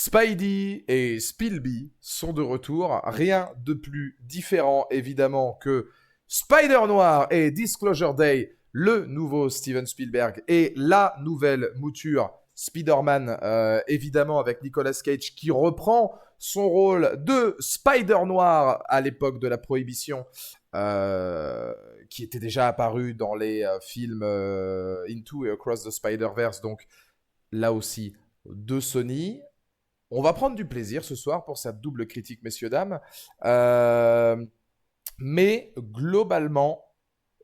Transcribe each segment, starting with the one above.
Spidey et Spielby sont de retour. Rien de plus différent, évidemment, que Spider Noir et Disclosure Day, le nouveau Steven Spielberg, et la nouvelle mouture Spider-Man, évidemment, avec Nicolas Cage, qui reprend son rôle de Spider Noir à l'époque de la Prohibition, qui était déjà apparu dans les films Into et Across the Spider-Verse, donc là aussi de Sony. On va prendre du plaisir ce soir pour cette double critique, messieurs, dames. Mais globalement,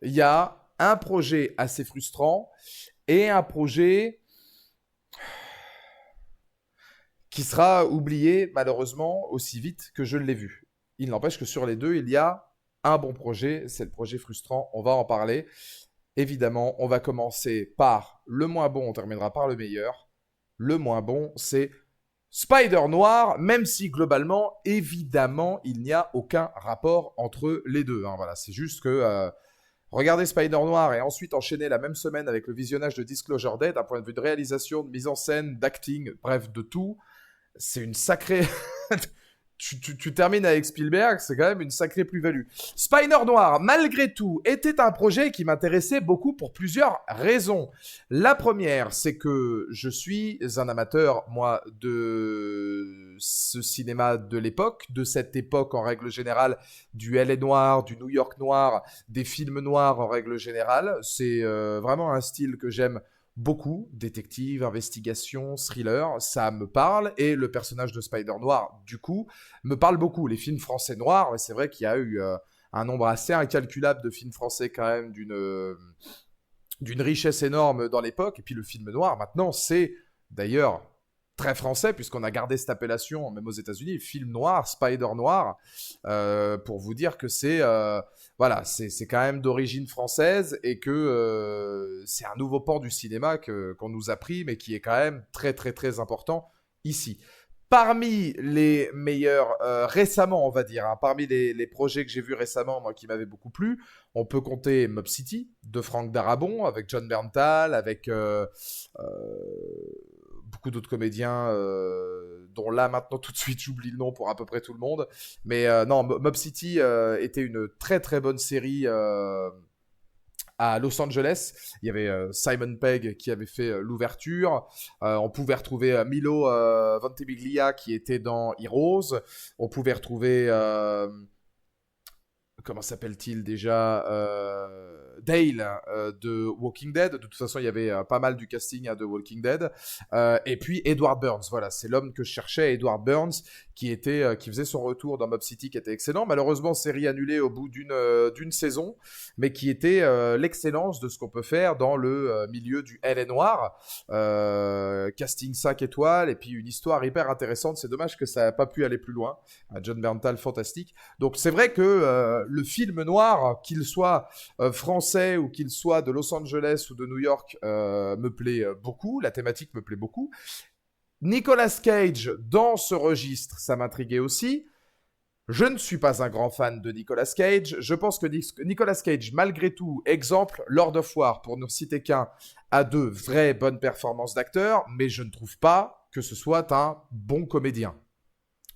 il y a un projet assez frustrant et un projet qui sera oublié malheureusement aussi vite que je l'ai vu. Il n'empêche que sur les deux, il y a un bon projet, c'est le projet frustrant, on va en parler. Évidemment, on va commencer par le moins bon, on terminera par le meilleur. Le moins bon, c'est Spider Noir, même si globalement, évidemment, il n'y a aucun rapport entre les deux. Voilà, c'est juste que regarder Spider Noir et ensuite enchaîner la même semaine avec le visionnage de Disclosure Day, d'un point de vue de réalisation, de mise en scène, d'acting, bref, de tout, c'est une sacrée... tu termines avec Spielberg, c'est quand même une sacrée plus-value. Spider Noir, malgré tout, était un projet qui m'intéressait beaucoup pour plusieurs raisons. La première, c'est que je suis un amateur, moi, de ce cinéma de l'époque, de cette époque en règle générale, du LA noir, du New York noir, des films noirs en règle générale. C'est vraiment un style que j'aime beaucoup, détective, investigation, thriller, ça me parle, et le personnage de Spider Noir, du coup, me parle beaucoup. Les films français noirs, c'est vrai qu'il y a eu un nombre assez incalculable de films français quand même d'une richesse énorme dans l'époque, et puis le film noir, maintenant, c'est d'ailleurs très français, puisqu'on a gardé cette appellation, même aux États-Unis, film noir, Spider Noir, pour vous dire que c'est voilà, c'est quand même d'origine française et que c'est un nouveau pan du cinéma qu'on nous a pris, mais qui est quand même très très très important ici. Parmi les meilleurs récemment, on va dire, parmi les projets que j'ai vus récemment, moi qui m'avaient beaucoup plu, on peut compter Mob City de Frank Darabont avec John Berntal, avec beaucoup d'autres comédiens dont là maintenant tout de suite j'oublie le nom pour à peu près tout le monde, mais non, Mob City était une très très bonne série à Los Angeles. Il y avait Simon Pegg qui avait fait l'ouverture. On pouvait retrouver Milo Ventimiglia qui était dans Heroes. On pouvait retrouver comment s'appelle-t-il déjà, Dale de Walking Dead. De toute façon, il y avait pas mal du casting de Walking Dead. Et puis Edward Burns, voilà, c'est l'homme que je cherchais, Edward Burns, qui faisait son retour dans Mob City, qui était excellent. Malheureusement, série annulée au bout d'une saison, mais qui était l'excellence de ce qu'on peut faire dans le milieu du LA noir. Casting 5 étoiles, et puis une histoire hyper intéressante. C'est dommage que ça n'a pas pu aller plus loin. John Berntal, fantastique. Donc c'est vrai que le film noir, qu'il soit français ou qu'il soit de Los Angeles ou de New York, me plaît beaucoup. La thématique me plaît beaucoup. Nicolas Cage, dans ce registre, ça m'intriguait aussi. Je ne suis pas un grand fan de Nicolas Cage. Je pense que Nicolas Cage, malgré tout, exemple, Lord of War, pour ne citer qu'un, a de vraies bonnes performances d'acteur, mais je ne trouve pas que ce soit un bon comédien.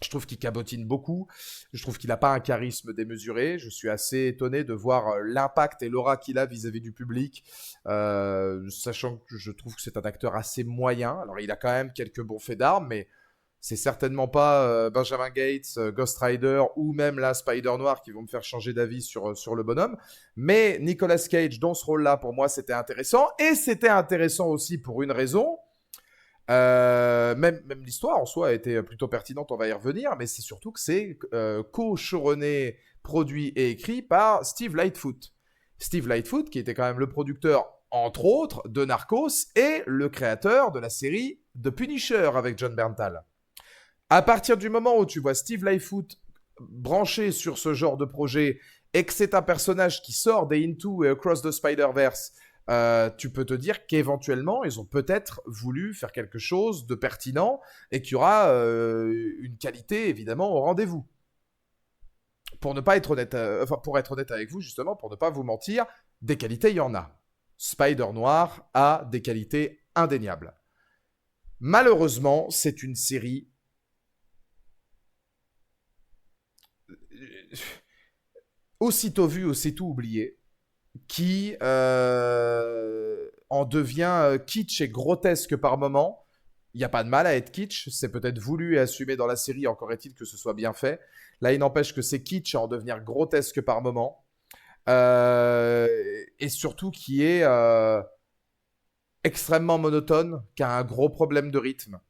Je trouve qu'il cabotine beaucoup, je trouve qu'il n'a pas un charisme démesuré, je suis assez étonné de voir l'impact et l'aura qu'il a vis-à-vis du public, sachant que je trouve que c'est un acteur assez moyen. Alors il a quand même quelques bons faits d'armes, mais c'est certainement pas Benjamin Gates, Ghost Rider ou même là Spider Noir qui vont me faire changer d'avis sur le bonhomme. Mais Nicolas Cage dans ce rôle-là, pour moi, c'était intéressant. Et c'était intéressant aussi pour une raison. Même l'histoire en soi a été plutôt pertinente, on va y revenir, mais c'est surtout que c'est co-choronné, produit et écrit par Steve Lightfoot. Steve Lightfoot, qui était quand même le producteur, entre autres, de Narcos et le créateur de la série The Punisher avec John Berntal. À partir du moment où tu vois Steve Lightfoot branché sur ce genre de projet et que c'est un personnage qui sort des Into et Across the Spider-Verse, tu peux te dire qu'éventuellement, ils ont peut-être voulu faire quelque chose de pertinent et qu'il y aura une qualité, évidemment, au rendez-vous. Pour ne pas être honnête, pour être honnête avec vous, justement, pour ne pas vous mentir, des qualités, il y en a. Spider Noir a des qualités indéniables. Malheureusement, c'est une série aussitôt vu, aussitôt oublié, qui en devient kitsch et grotesque par moment. Il n'y a pas de mal à être kitsch, c'est peut-être voulu et assumé dans la série, encore est-il que ce soit bien fait. Là, il n'empêche que c'est kitsch à en devenir grotesque par moment. Et surtout qui est extrêmement monotone, qui a un gros problème de rythme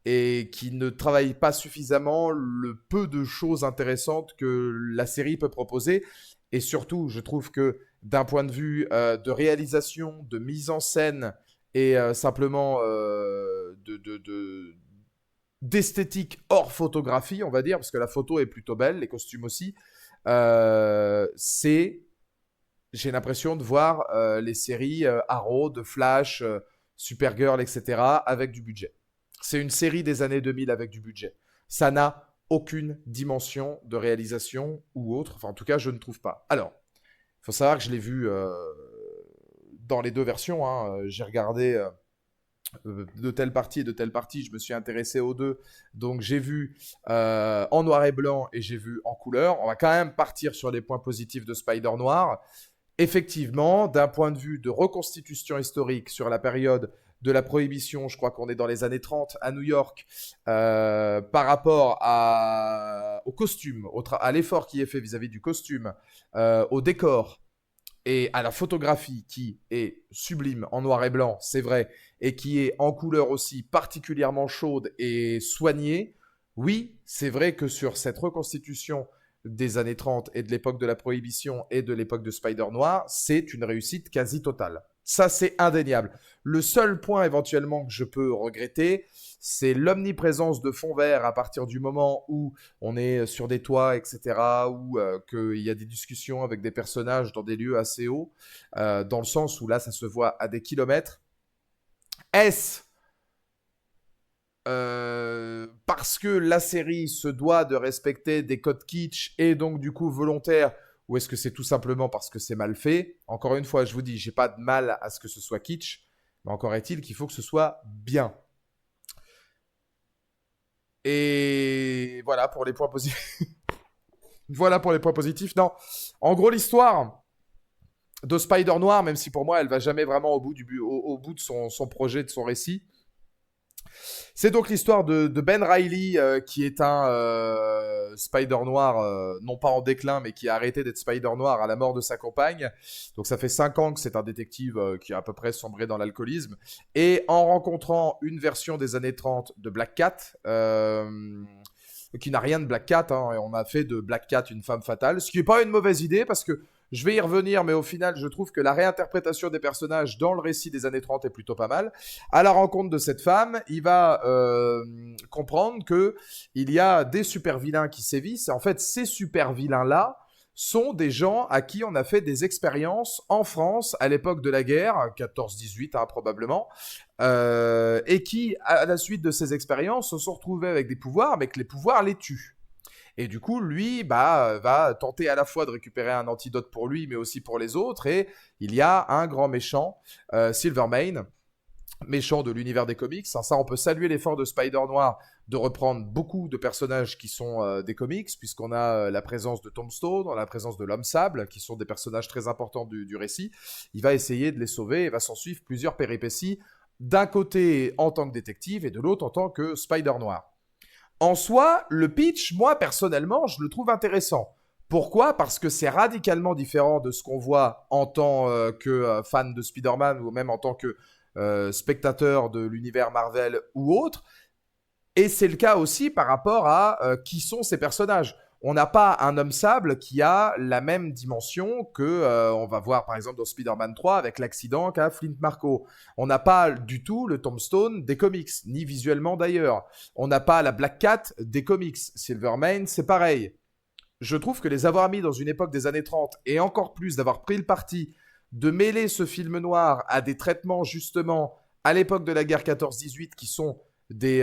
et qui ne travaille pas suffisamment le peu de choses intéressantes que la série peut proposer. Et surtout, je trouve que d'un point de vue de réalisation, de mise en scène et simplement d'esthétique hors photographie, on va dire, parce que la photo est plutôt belle, les costumes aussi, j'ai l'impression de voir les séries Arrow, de Flash, Supergirl, etc. avec du budget. C'est une série des années 2000 avec du budget. Ça n'a aucune dimension de réalisation ou autre. Enfin, en tout cas, je ne trouve pas. Alors, il faut savoir que je l'ai vu dans les deux versions. Hein. J'ai regardé de telle partie et de telle partie. Je me suis intéressé aux deux. Donc, j'ai vu en noir et blanc et j'ai vu en couleur. On va quand même partir sur les points positifs de Spider Noir. Effectivement, d'un point de vue de reconstitution historique sur la période de la Prohibition, je crois qu'on est dans les années 30 à New York, par rapport au costume, à l'effort qui est fait vis-à-vis du costume, au décor et à la photographie qui est sublime en noir et blanc, c'est vrai, et qui est en couleur aussi particulièrement chaude et soignée, oui, c'est vrai que sur cette reconstitution des années 30 et de l'époque de la Prohibition et de l'époque de Spider Noir, c'est une réussite quasi totale. Ça, c'est indéniable. Le seul point éventuellement que je peux regretter, c'est l'omniprésence de fond vert à partir du moment où on est sur des toits, etc., où qu'il y a des discussions avec des personnages dans des lieux assez hauts, dans le sens où là, ça se voit à des kilomètres. Est-ce parce que la série se doit de respecter des codes kitsch et donc du coup volontaire, ou est-ce que c'est tout simplement parce que c'est mal fait? Encore une fois, je vous dis, j'ai pas de mal à ce que ce soit kitsch, mais encore est-il qu'il faut que ce soit bien. Et voilà pour les points positifs. Voilà pour les points positifs. Non, en gros, l'histoire de Spider Noir, même si pour moi elle va jamais vraiment au bout, au bout de son projet, de son récit. C'est donc l'histoire de Ben Reilly, qui est un Spider Noir, non pas en déclin, mais qui a arrêté d'être Spider Noir à la mort de sa compagne. Donc ça fait 5 ans que c'est un détective qui a à peu près sombré dans l'alcoolisme. Et en rencontrant une version des années 30 de Black Cat, qui n'a rien de Black Cat, hein, et on a fait de Black Cat une femme fatale, ce qui n'est pas une mauvaise idée, parce que je vais y revenir, mais au final, je trouve que la réinterprétation des personnages dans le récit des années 30 est plutôt pas mal. À la rencontre de cette femme, il va comprendre qu'il y a des super-vilains qui sévissent. Et en fait, ces super-vilains-là sont des gens à qui on a fait des expériences en France à l'époque de la guerre, 14-18 hein, probablement, et qui, à la suite de ces expériences, se sont retrouvés avec des pouvoirs, mais que les pouvoirs les tuent. Et du coup, lui, va tenter à la fois de récupérer un antidote pour lui, mais aussi pour les autres. Et il y a un grand méchant, Silvermane, méchant de l'univers des comics. Ça, on peut saluer l'effort de Spider Noir de reprendre beaucoup de personnages qui sont des comics, puisqu'on a la présence de Tombstone, on a la présence de l'Homme Sable, qui sont des personnages très importants du récit. Il va essayer de les sauver et va s'en suivre plusieurs péripéties, d'un côté en tant que détective et de l'autre en tant que Spider Noir. En soi, le pitch, moi, personnellement, je le trouve intéressant. Pourquoi? Parce que c'est radicalement différent de ce qu'on voit en tant que fan de Spider-Man ou même en tant que spectateur de l'univers Marvel ou autre. Et c'est le cas aussi par rapport à qui sont ces personnages. On n'a pas un homme sable qui a la même dimension que on va voir par exemple dans Spider-Man 3 avec l'accident qu'a Flint Marko. On n'a pas du tout le Tombstone des comics, ni visuellement d'ailleurs. On n'a pas la Black Cat des comics. Silvermane, c'est pareil. Je trouve que les avoir mis dans une époque des années 30 et encore plus d'avoir pris le parti de mêler ce film noir à des traitements justement à l'époque de la guerre 14-18 qui sont des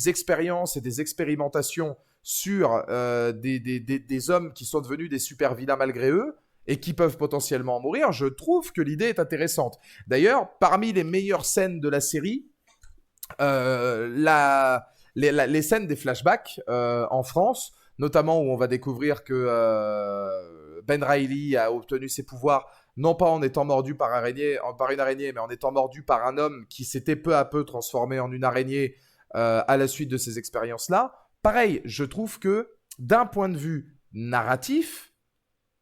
expériences et des expérimentations sur des hommes qui sont devenus des super vilains malgré eux et qui peuvent potentiellement mourir, je trouve que l'idée est intéressante. D'ailleurs, parmi les meilleures scènes de la série, les scènes des flashbacks en France notamment où on va découvrir que Ben Reilly a obtenu ses pouvoirs non pas en étant mordu par une araignée, mais en étant mordu par un homme qui s'était peu à peu transformé en une araignée à la suite de ces expériences-là. Pareil, je trouve que d'un point de vue narratif,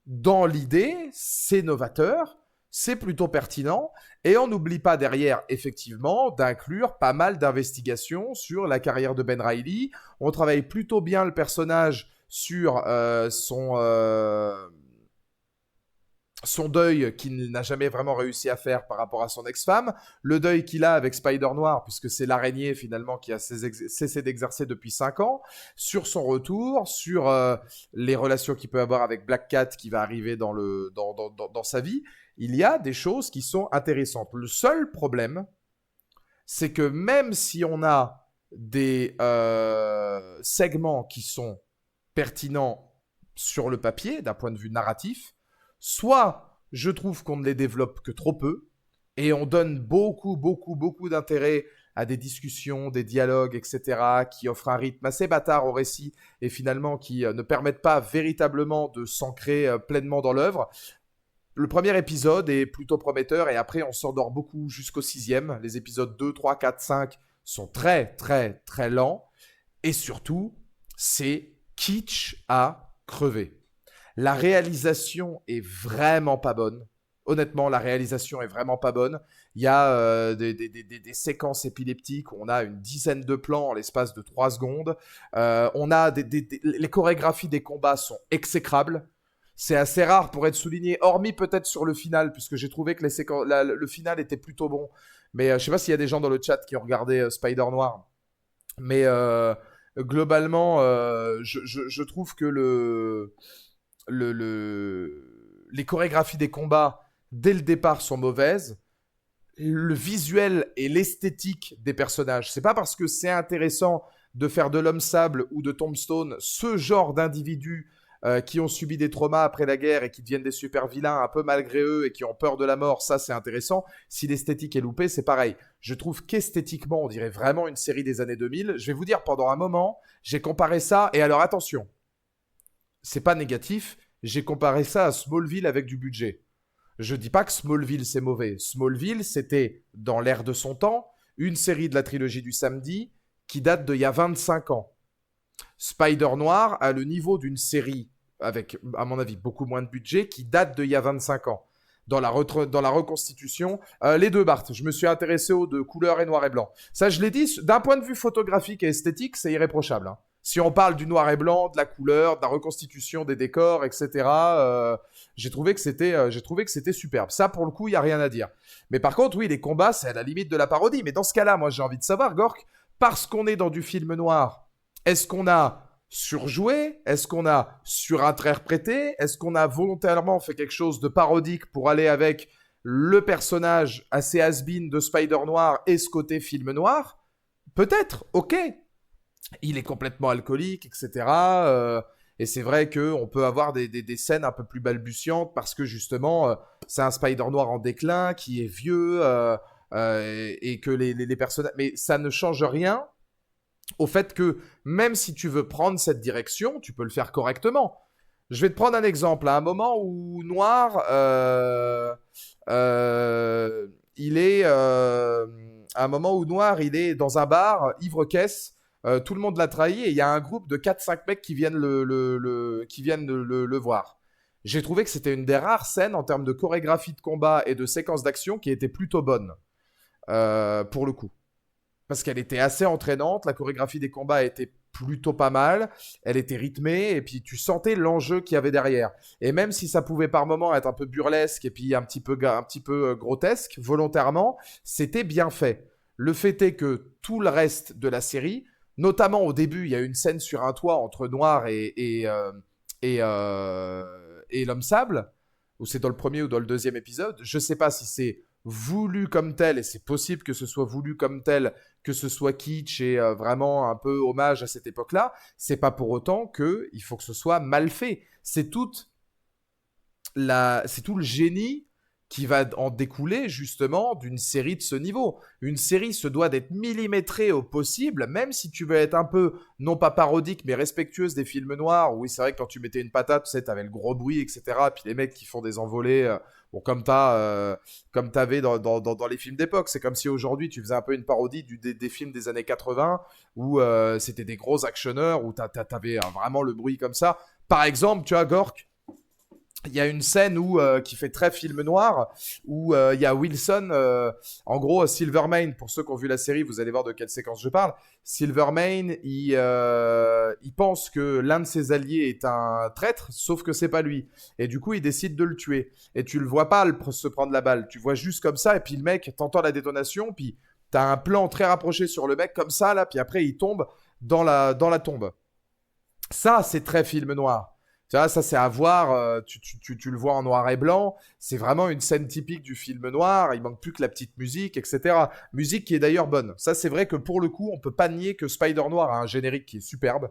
dans l'idée, c'est novateur, c'est plutôt pertinent, et on n'oublie pas derrière, effectivement, d'inclure pas mal d'investigations sur la carrière de Ben Reilly. On travaille plutôt bien le personnage sur son deuil qu'il n'a jamais vraiment réussi à faire par rapport à son ex-femme, le deuil qu'il a avec Spider-Noir, puisque c'est l'araignée finalement qui a cessé d'exercer depuis 5 ans, sur son retour, sur les relations qu'il peut avoir avec Black Cat qui va arriver dans sa vie. Il y a des choses qui sont intéressantes. Le seul problème, c'est que même si on a des segments qui sont pertinents sur le papier, d'un point de vue narratif, soit je trouve qu'on ne les développe que trop peu, et on donne beaucoup d'intérêt à des discussions, des dialogues, etc., qui offrent un rythme assez bâtard au récit, et finalement qui ne permettent pas véritablement de s'ancrer pleinement dans l'œuvre. Le premier épisode est plutôt prometteur, et après on s'endort beaucoup jusqu'au 6e. Les épisodes 2, 3, 4, 5 sont très lents, et surtout, c'est kitsch à crever. La réalisation est vraiment pas bonne. Honnêtement, la réalisation est vraiment pas bonne. Il y a des séquences épileptiques où on a une dizaine de plans en l'espace de 3 secondes. On a les chorégraphies des combats sont exécrables. C'est assez rare pour être souligné, hormis peut-être sur le final, puisque j'ai trouvé que le final était plutôt bon. Mais je sais pas s'il y a des gens dans le chat qui ont regardé Spider-Noir. Mais globalement, je trouve que les chorégraphies des combats, dès le départ, sont mauvaises. Le visuel et l'esthétique des personnages, c'est pas parce que c'est intéressant de faire de l'homme sable ou de Tombstone ce genre d'individus qui ont subi des traumas après la guerre et qui deviennent des super vilains un peu malgré eux et qui ont peur de la mort, ça c'est intéressant. Si l'esthétique est loupée, c'est pareil. Je trouve qu'esthétiquement, on dirait vraiment une série des années 2000. Je vais vous dire, pendant un moment, j'ai comparé ça, et alors attention, c'est pas négatif, j'ai comparé ça à Smallville avec du budget. Je dis pas que Smallville c'est mauvais. Smallville, c'était, dans l'ère de son temps, une série de la trilogie du samedi qui date d'il y a 25 ans. Spider-Noir a le niveau d'une série avec, à mon avis, beaucoup moins de budget qui date d'il y a 25 ans. Dans la reconstitution, les deux, Bart, je me suis intéressé aux deux, couleur et noir et blanc. Ça, je l'ai dit, d'un point de vue photographique et esthétique, c'est irréprochable. Hein. Si on parle du noir et blanc, de la couleur, de la reconstitution des décors, etc., j'ai trouvé que c'était superbe. Ça, pour le coup, il n'y a rien à dire. Mais par contre, oui, les combats, c'est à la limite de la parodie. Mais dans ce cas-là, moi, j'ai envie de savoir, Gork, parce qu'on est dans du film noir, est-ce qu'on a surjoué? Est-ce qu'on a surinterprété? Est-ce qu'on a volontairement fait quelque chose de parodique pour aller avec le personnage assez has-been de Spider-Noir et ce côté film noir? Peut-être, ok. Il est complètement alcoolique, etc. Et c'est vrai qu'on peut avoir des scènes un peu plus balbutiantes parce que justement, c'est un Spider-Noir en déclin qui est vieux et que les personnages... Mais ça ne change rien au fait que même si tu veux prendre cette direction, tu peux le faire correctement. Je vais te prendre un exemple. À un moment où Noir, il est... à un moment où Noir, il est dans un bar, ivre-caisse, tout le monde l'a trahi et il y a un groupe de 4-5 mecs qui viennent le voir. J'ai trouvé que c'était une des rares scènes en termes de chorégraphie de combat et de séquence d'action qui était plutôt bonne, pour le coup. Parce qu'elle était assez entraînante, la chorégraphie des combats était plutôt pas mal, elle était rythmée, et puis tu sentais l'enjeu qu'il y avait derrière. Et même si ça pouvait par moments être un peu burlesque et puis un petit peu grotesque, volontairement, c'était bien fait. Le fait est que tout le reste de la série, notamment au début, il y a une scène sur un toit entre Noir et l'homme sable, ou c'est dans le premier ou dans le deuxième épisode, je sais pas si c'est voulu comme tel, et c'est possible que ce soit voulu comme tel, que ce soit kitsch et vraiment un peu hommage à cette époque-là, c'est pas pour autant qu'il faut que ce soit mal fait. C'est tout le génie qui va en découler justement d'une série de ce niveau. Une série se doit d'être millimétrée au possible, même si tu veux être un peu, non pas parodique, mais respectueuse des films noirs. Oui, c'est vrai que quand tu mettais une patate, tu sais, t'avais le gros bruit, etc. Puis les mecs qui font des envolées, bon, comme t'avais dans les films d'époque. C'est comme si aujourd'hui tu faisais un peu une parodie des films des années 80, où c'était des gros actionneurs, où t'avais vraiment le bruit comme ça. Par exemple, tu vois, Gork, il y a une scène qui fait très film noir, où il y a Wilson, en gros Silvermane, pour ceux qui ont vu la série, vous allez voir de quelle séquence je parle. Silvermane, il pense que l'un de ses alliés est un traître, sauf que c'est pas lui. Et du coup, il décide de le tuer. Et tu le vois pas se prendre la balle, tu vois juste comme ça, et puis le mec, t'entends la détonation, puis t'as un plan très rapproché sur le mec comme ça, là, puis après il tombe dans la tombe. Ça, c'est très film noir. Tu vois, ça, c'est à voir. Tu le vois en noir et blanc. C'est vraiment une scène typique du film noir. Il manque plus que la petite musique, etc. Musique qui est d'ailleurs bonne. Ça, c'est vrai que pour le coup, on peut pas nier que Spider Noir a un générique qui est superbe.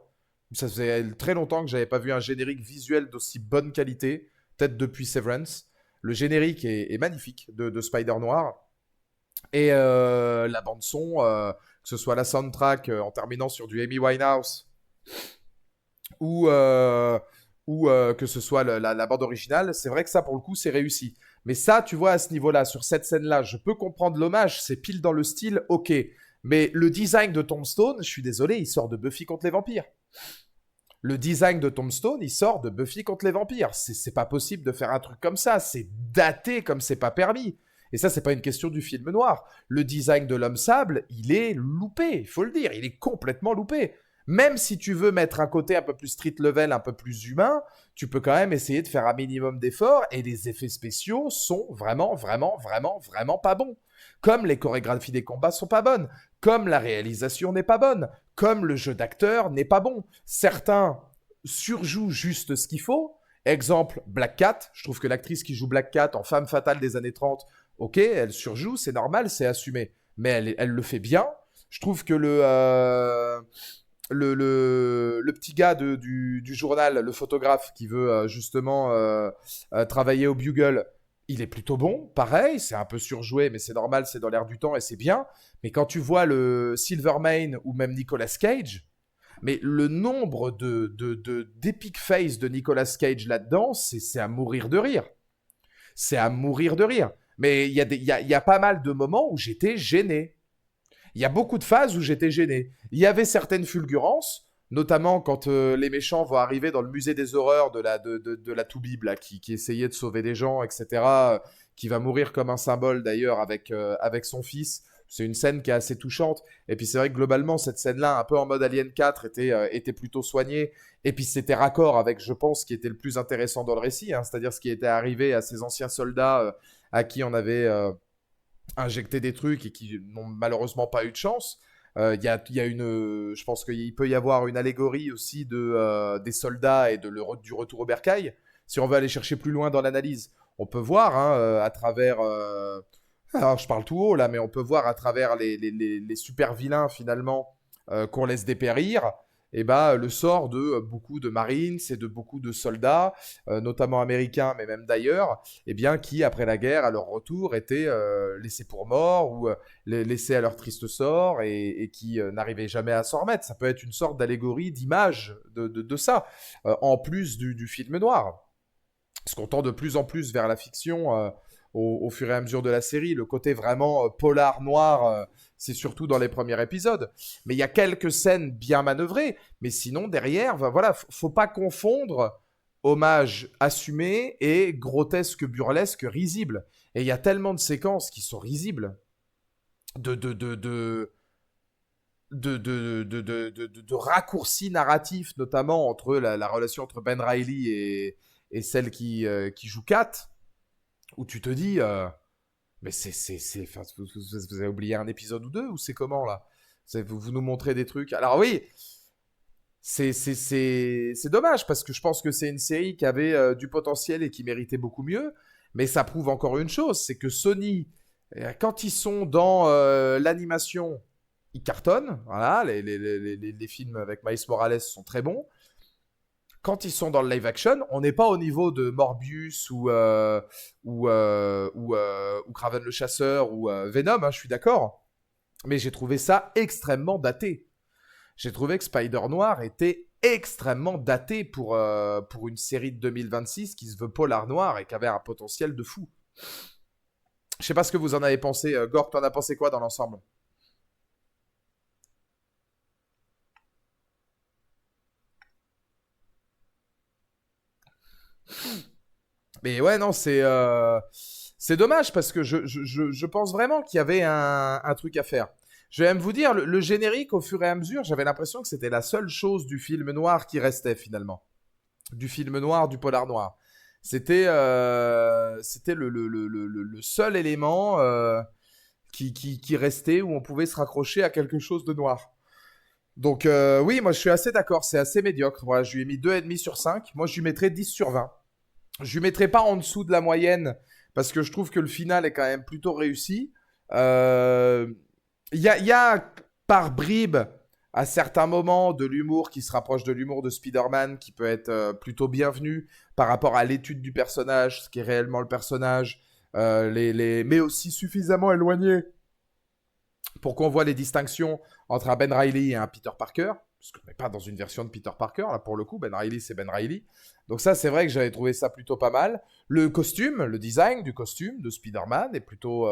Ça faisait très longtemps que j'avais pas vu un générique visuel d'aussi bonne qualité. Peut-être depuis Severance. Le générique est magnifique de Spider Noir. Et la bande son, que ce soit la soundtrack en terminant sur du Amy Winehouse ou, que ce soit la bande originale, c'est vrai que ça, pour le coup, c'est réussi. Mais ça, tu vois, à ce niveau-là, sur cette scène-là, je peux comprendre l'hommage, c'est pile dans le style, ok. Mais le design de Tombstone, je suis désolé, il sort de Buffy contre les vampires. Le design de Tombstone, il sort de Buffy contre les vampires. C'est pas possible de faire un truc comme ça. C'est daté comme c'est pas permis. Et ça, c'est pas une question du film noir. Le design de l'homme sable, il est loupé, il faut le dire. Il est complètement loupé. Même si tu veux mettre un côté un peu plus street level, un peu plus humain, tu peux quand même essayer de faire un minimum d'efforts. Et les effets spéciaux sont vraiment, vraiment, vraiment, vraiment pas bons. Comme les chorégraphies des combats sont pas bonnes. Comme la réalisation n'est pas bonne. Comme le jeu d'acteur n'est pas bon. Certains surjouent juste ce qu'il faut. Exemple, Black Cat. Je trouve que l'actrice qui joue Black Cat en femme fatale des années 30, ok, elle surjoue, c'est normal, c'est assumé. Mais elle le fait bien. Je trouve que le petit gars du journal, le photographe qui veut justement travailler au Bugle, il est plutôt bon. Pareil, c'est un peu surjoué, mais c'est normal, c'est dans l'air du temps et c'est bien. Mais quand tu vois le Silvermane ou même Nicolas Cage, mais le nombre d'epic face de Nicolas Cage là-dedans, c'est à mourir de rire. C'est à mourir de rire. Mais il y a pas mal de moments où j'étais gêné. Il y a beaucoup de phases où j'étais gêné. Il y avait certaines fulgurances, notamment quand les méchants vont arriver dans le musée des horreurs de la Toubib, là, qui essayait de sauver des gens, etc., qui va mourir comme un symbole d'ailleurs avec son fils. C'est une scène qui est assez touchante. Et puis c'est vrai que globalement, cette scène-là, un peu en mode Alien 4, était plutôt soignée. Et puis c'était raccord avec, je pense, ce qui était le plus intéressant dans le récit, hein, c'est-à-dire ce qui était arrivé à ces anciens soldats à qui on avait injecté des trucs et qui n'ont malheureusement pas eu de chance. Il y a je pense qu'il peut y avoir une allégorie aussi des soldats et du retour au bercail. Si on veut aller chercher plus loin dans l'analyse, on peut voir hein, à travers. Alors je parle tout haut là, mais on peut voir à travers les super vilains finalement qu'on laisse dépérir. Et bah, le sort de beaucoup de Marines et de beaucoup de soldats, notamment américains, mais même d'ailleurs, eh bien, qui, après la guerre, à leur retour, étaient laissés pour morts ou laissés à leur triste sort et qui n'arrivaient jamais à s'en remettre. Ça peut être une sorte d'allégorie, d'image de ça, en plus du film noir. Parce qu'on tend de plus en plus vers la fiction au fur et à mesure de la série. Le côté vraiment polar noir, c'est surtout dans les premiers épisodes. Mais il y a quelques scènes bien manœuvrées. Mais sinon, derrière, voilà, faut pas confondre hommage assumé et grotesque, burlesque, risible. Et il y a tellement de séquences qui sont risibles. De, de, de, de, de raccourcis narratifs, notamment entre la relation entre Ben Reilly et celle qui joue Kat, où tu te dis, mais vous avez oublié un épisode ou deux, ou c'est comment là? Vous nous montrez des trucs. Alors oui, c'est dommage, parce que je pense que c'est une série qui avait du potentiel et qui méritait beaucoup mieux, mais ça prouve encore une chose, c'est que Sony, quand ils sont dans l'animation, ils cartonnent, voilà, les films avec Miles Morales sont très bons. Quand ils sont dans le live action, on n'est pas au niveau de Morbius ou Kraven le chasseur ou Venom, hein, je suis d'accord. Mais j'ai trouvé ça extrêmement daté. J'ai trouvé que Spider Noir était extrêmement daté pour une série de 2026 qui se veut polar noir et qui avait un potentiel de fou. Je sais pas ce que vous en avez pensé. Gork, t'en as pensé quoi dans l'ensemble? Mais ouais, non, c'est dommage parce que je pense vraiment qu'il y avait un truc à faire. Je vais même vous dire, le générique, au fur et à mesure, j'avais l'impression que c'était la seule chose du film noir qui restait finalement. Du film noir, du polar noir. C'était le seul élément qui restait où on pouvait se raccrocher à quelque chose de noir. Donc oui, moi je suis assez d'accord, c'est assez médiocre. Voilà, je lui ai mis 2,5 sur 5. Moi je lui mettrais 10 sur 20. Je lui mettrais pas en dessous de la moyenne parce que je trouve que le final est quand même plutôt réussi. Euh, il y a par bribes à certains moments de l'humour qui se rapproche de l'humour de Spider-Man qui peut être plutôt bienvenu par rapport à l'étude du personnage, ce qui est réellement le personnage, mais aussi suffisamment éloigné pour qu'on voit les distinctions entre un Ben Reilly et un Peter Parker. Parce qu'on n'est pas dans une version de Peter Parker, là pour le coup, Ben Reilly c'est Ben Reilly. Donc ça c'est vrai que j'avais trouvé ça plutôt pas mal. Le costume, le design du costume de Spider-Man est plutôt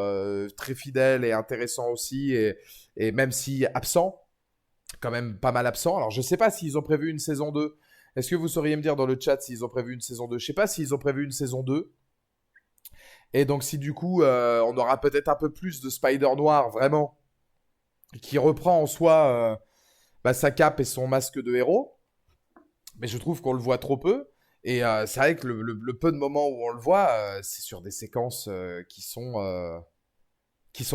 très fidèle et intéressant aussi, et même si absent, quand même pas mal absent. Alors je sais pas s'ils ont prévu une saison 2. Est-ce que vous sauriez me dire dans le chat s'ils ont prévu une saison 2? Je sais pas s'ils ont prévu une saison 2. Et donc si du coup on aura peut-être un peu plus de Spider Noir vraiment, qui reprend en soi sa cape et son masque de héros. Mais je trouve qu'on le voit trop peu. Et c'est vrai que le peu de moments où on le voit, c'est sur des séquences qui sont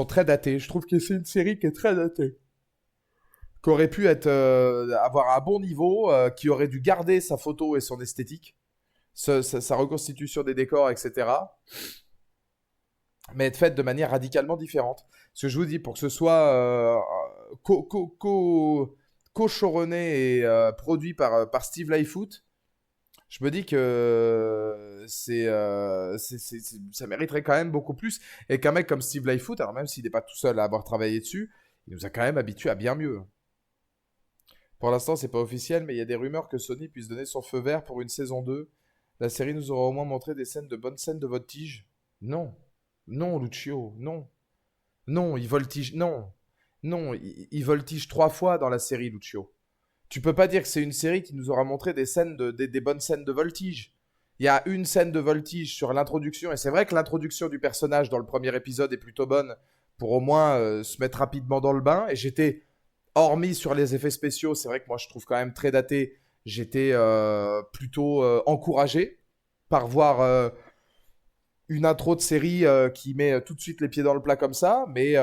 très datées. Je trouve que c'est une série qui est très datée. Qui aurait pu avoir un bon niveau, qui aurait dû garder sa photo et son esthétique, sa reconstitution des décors, etc. Mais être faite de manière radicalement différente. Ce que je vous dis, pour que ce soit co-showrunné et produit par Steve Lightfoot, je me dis que ça mériterait quand même beaucoup plus. Et qu'un mec comme Steve Lightfoot, alors même s'il n'est pas tout seul à avoir travaillé dessus, il nous a quand même habitués à bien mieux. Pour l'instant, c'est pas officiel, mais il y a des rumeurs que Sony puisse donner son feu vert pour une saison 2. La série nous aura au moins montré de bonnes scènes de voltige. Non. Non, Lucio, non. Non, il voltige, non. Non, il voltige 3 fois dans la série, Lucio. Tu peux pas dire que c'est une série qui nous aura montré des bonnes scènes de voltige. Il y a une scène de voltige sur l'introduction, et c'est vrai que l'introduction du personnage dans le premier épisode est plutôt bonne pour au moins se mettre rapidement dans le bain. Et j'étais, hormis sur les effets spéciaux, c'est vrai que moi je trouve quand même très daté, j'étais plutôt encouragé par voir une intro de série qui met tout de suite les pieds dans le plat comme ça, mais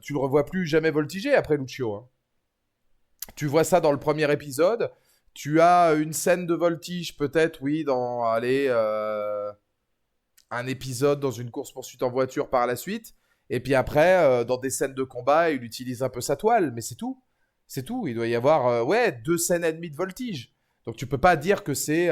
tu le revois plus jamais voltiger après Lucio, hein. Tu vois ça dans le premier épisode. Tu as une scène de voltige, peut-être, oui, dans un épisode dans une course-poursuite en voiture par la suite. Et puis après, dans des scènes de combat, il utilise un peu sa toile, mais c'est tout. C'est tout. Il doit y avoir, 2 scènes et demie de voltige. Donc tu peux pas dire que c'est,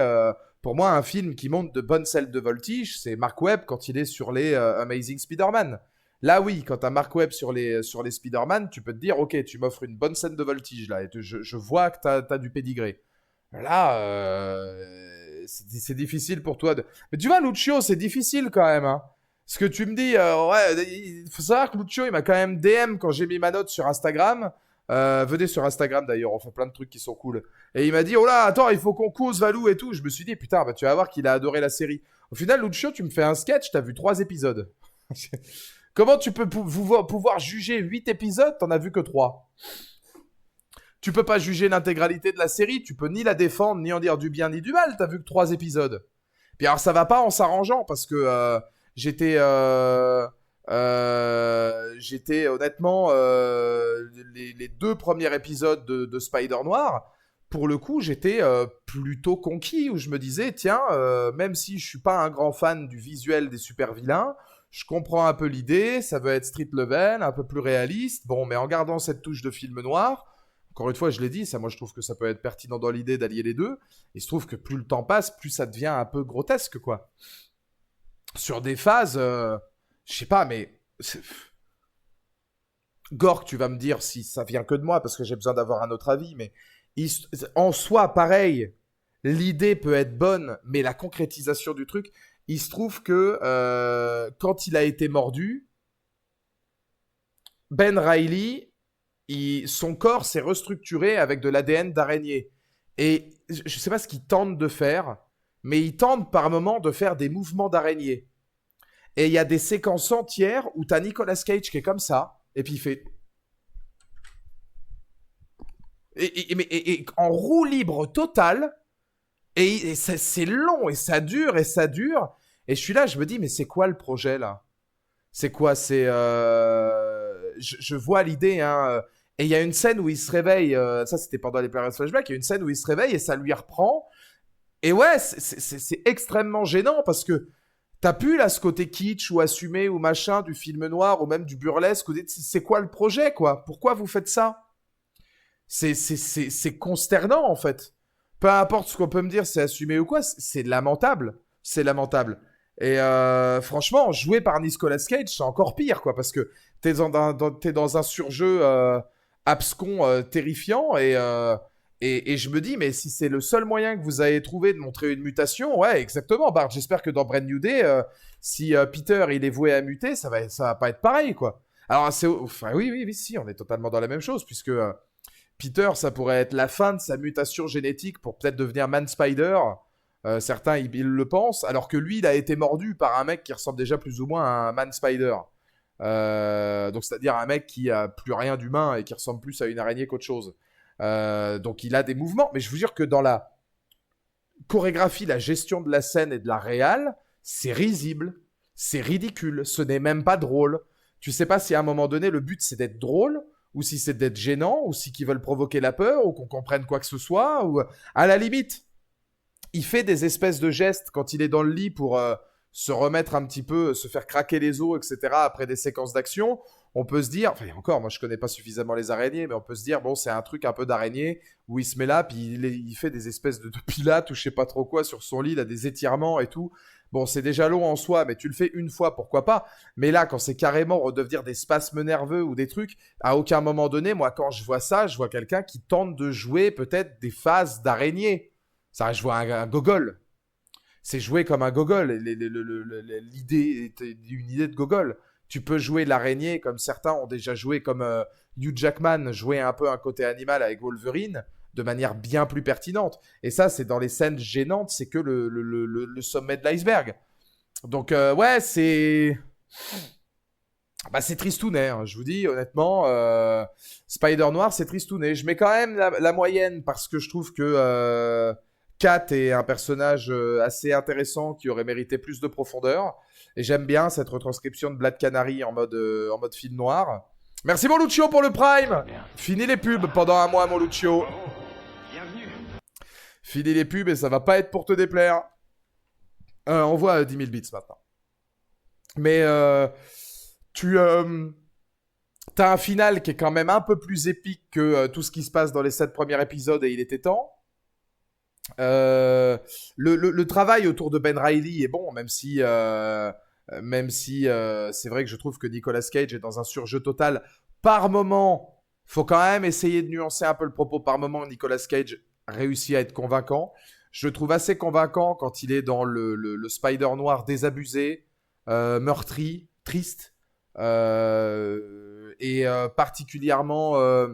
pour moi, un film qui montre de bonnes scènes de voltige. C'est Mark Webb quand il est sur les Amazing Spider-Man. Là, oui, quand t'as Mark Webb sur les Spider-Man, tu peux te dire, ok, tu m'offres une bonne scène de voltige, là, et je vois que t'as du pédigré. Là, c'est difficile pour toi de... Mais tu vois, Lucio, c'est difficile quand même, hein. Ce que tu me dis, ouais, il faut savoir que Lucio, il m'a quand même DM quand j'ai mis ma note sur Instagram. Venez sur Instagram d'ailleurs, on fait plein de trucs qui sont cool. Et il m'a dit, oh là, attends, il faut qu'on cause Valou et tout. Je me suis dit, putain, bah, tu vas voir qu'il a adoré la série. Au final, Lucio, tu me fais un sketch, t'as vu 3 épisodes. Comment tu peux pouvoir juger 8 épisodes, t'en as vu que 3? Tu peux pas juger l'intégralité de la série, tu peux ni la défendre, ni en dire du bien ni du mal, t'as vu que 3 épisodes. Puis alors ça va pas en s'arrangeant, parce que j'étais honnêtement, les 2 premiers épisodes de Spider Noir, pour le coup, j'étais plutôt conquis, où je me disais, tiens, même si je suis pas un grand fan du visuel des super vilains, je comprends un peu l'idée, ça veut être street level, un peu plus réaliste, bon, mais en gardant cette touche de film noir, Encore une fois, je l'ai dit, ça, moi, je trouve que ça peut être pertinent dans l'idée d'allier les deux. Il se trouve que plus le temps passe, plus ça devient un peu grotesque, quoi. Sur des phases, je sais pas, mais Gork, tu vas me dire si ça vient que de moi, parce que j'ai besoin d'avoir un autre avis, mais il en soi, pareil, l'idée peut être bonne, mais la concrétisation du truc, il se trouve que quand il a été mordu, Ben Reilly, son corps s'est restructuré avec de l'ADN d'araignée. Et je ne sais pas ce qu'il tente de faire, mais il tente par moment de faire des mouvements d'araignée. Et il y a des séquences entières où tu as Nicolas Cage qui est comme ça, et puis il fait... Et en roue libre totale, et c'est long, et ça dure, et ça dure. Et je suis là, je me dis, mais c'est quoi le projet, là? C'est quoi? C'est... je vois l'idée, hein. Et il y a une scène où il se réveille, ça c'était pendant les périodes flashback, il y a une scène où il se réveille et ça lui reprend. Et ouais, c'est extrêmement gênant parce que t'as plus là ce côté kitsch ou assumé ou machin du film noir ou même du burlesque. C'est quoi le projet, quoi? Pourquoi vous faites ça? C'est consternant en fait. Peu importe ce qu'on peut me dire, c'est assumé ou quoi, c'est lamentable. C'est lamentable. Et franchement, joué par Nicolas Cage, c'est encore pire, quoi, parce que t'es dans un surjeu abscon terrifiant, et je me dis, mais si c'est le seul moyen que vous avez trouvé de montrer une mutation, ouais, exactement, Bart, j'espère que dans Brand New Day, si Peter, il est voué à muter, ça va pas être pareil, quoi. Alors, enfin, oui, si, on est totalement dans la même chose, puisque Peter, ça pourrait être la fin de sa mutation génétique pour peut-être devenir Man Spider. Certains, ils le pensent, alors que lui, il a été mordu par un mec qui ressemble déjà plus ou moins à un Man Spider. Donc, c'est-à-dire un mec qui a plus rien d'humain et qui ressemble plus à une araignée qu'autre chose. Donc, il a des mouvements, mais je vous jure que dans la chorégraphie, la gestion de la scène et de la réal, c'est risible, c'est ridicule, ce n'est même pas drôle. Tu sais pas si à un moment donné, le but c'est d'être drôle, ou si c'est d'être gênant, ou si qu'ils veulent provoquer la peur, ou qu'on comprenne quoi que ce soit, ou à la limite, il fait des espèces de gestes quand il est dans le lit pour se remettre un petit peu, se faire craquer les os, etc. après des séquences d'action. On peut se dire, enfin encore, moi je connais pas suffisamment les araignées, mais on peut se dire, bon, c'est un truc un peu d'araignée où il se met là, puis il fait des espèces de pilates ou je sais pas trop quoi sur son lit, il a des étirements et tout. Bon, c'est déjà long en soi, mais tu le fais une fois, pourquoi pas. Mais là, quand c'est carrément redevenir des spasmes nerveux ou des trucs, à aucun moment donné, moi, quand je vois ça, je vois quelqu'un qui tente de jouer peut-être des phases d'araignée. Ça, je vois un gogol. C'est joué comme un gogol. L'idée est une idée de gogol. Tu peux jouer l'araignée comme certains ont déjà joué, comme Hugh Jackman jouait un peu un côté animal avec Wolverine de manière bien plus pertinente. Et ça, c'est dans les scènes gênantes, c'est que le sommet de l'iceberg. Donc, ouais, c'est. Bah, c'est tristounet, hein, je vous dis honnêtement. Spider Noir, c'est tristounet. Je mets quand même la moyenne parce que je trouve que Kat est un personnage assez intéressant qui aurait mérité plus de profondeur. Et j'aime bien cette retranscription de Black Canary en mode film noir. Merci mon Lucio pour le Prime. Fini les pubs pendant un mois mon Lucio. Fini les pubs et ça va pas être pour te déplaire. On voit 10 000 bits maintenant. Mais tu t'as un final qui est quand même un peu plus épique que tout ce qui se passe dans les 7 premiers épisodes et il était temps. Le travail autour de Ben Reilly est bon, même si c'est vrai que je trouve que Nicolas Cage est dans un surjeu total. Par moment, faut quand même essayer de nuancer un peu le propos. Par moment, Nicolas Cage réussit à être convaincant. Je le trouve assez convaincant quand il est dans le Spider noir désabusé, meurtri, triste, et particulièrement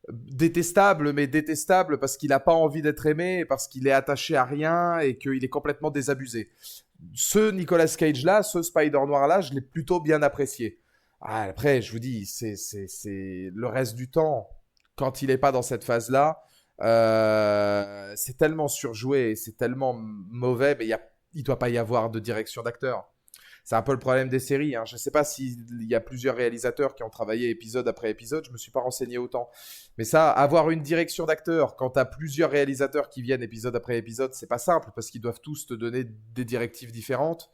détestable, mais détestable parce qu'il n'a pas envie d'être aimé, parce qu'il est attaché à rien et qu'il est complètement désabusé. Ce Nicolas Cage-là, ce Spider Noir-là, je l'ai plutôt bien apprécié. Ah, après, je vous dis, c'est le reste du temps, quand il n'est pas dans cette phase-là, c'est tellement surjoué, c'est tellement mauvais, mais il doit pas y avoir de direction d'acteur. C'est un peu le problème des séries, hein. Je ne sais pas s'il y a plusieurs réalisateurs qui ont travaillé épisode après épisode, je ne me suis pas renseigné autant. Mais ça, avoir une direction d'acteur quand tu as plusieurs réalisateurs qui viennent épisode après épisode, c'est pas simple parce qu'ils doivent tous te donner des directives différentes.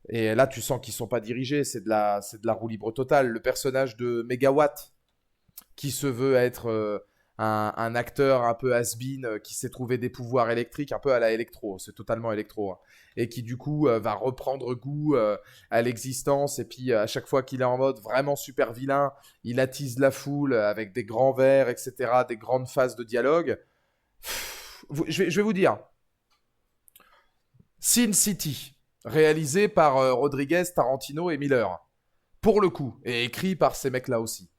Et là, tu sens qu'ils sont pas dirigés, c'est de la roue libre totale. Le personnage de Megawatt, qui se veut être un acteur un peu has-been, qui s'est trouvé des pouvoirs électriques, un peu à la électro, c'est totalement électro, hein, et qui du coup va reprendre goût à l'existence, et puis à chaque fois qu'il est en mode vraiment super vilain, il attise la foule avec des grands vers, etc., des grandes phases de dialogue. Je vais vous dire, Sin City, réalisé par Rodriguez, Tarantino et Miller, pour le coup, et écrit par ces mecs-là aussi.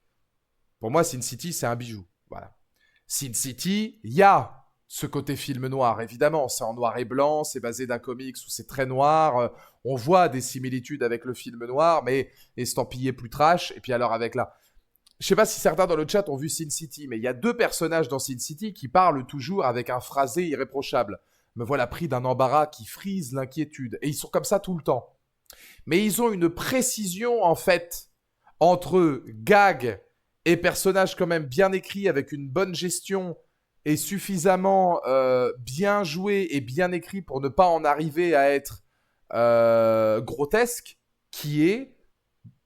Pour moi, Sin City, c'est un bijou. Voilà. Sin City, il y a ce côté film noir, évidemment. C'est en noir et blanc, c'est basé d'un comics où c'est très noir. On voit des similitudes avec le film noir, mais estampillé plus trash. Et puis alors avec la... Je sais pas si certains dans le chat ont vu Sin City, mais il y a deux personnages dans Sin City qui parlent toujours avec un phrasé irréprochable. Me voilà pris d'un embarras qui frise l'inquiétude. Et ils sont comme ça tout le temps. Mais ils ont une précision, en fait, entre gag et personnages quand même bien écrits avec une bonne gestion et suffisamment bien joué et bien écrit pour ne pas en arriver à être grotesque, qui est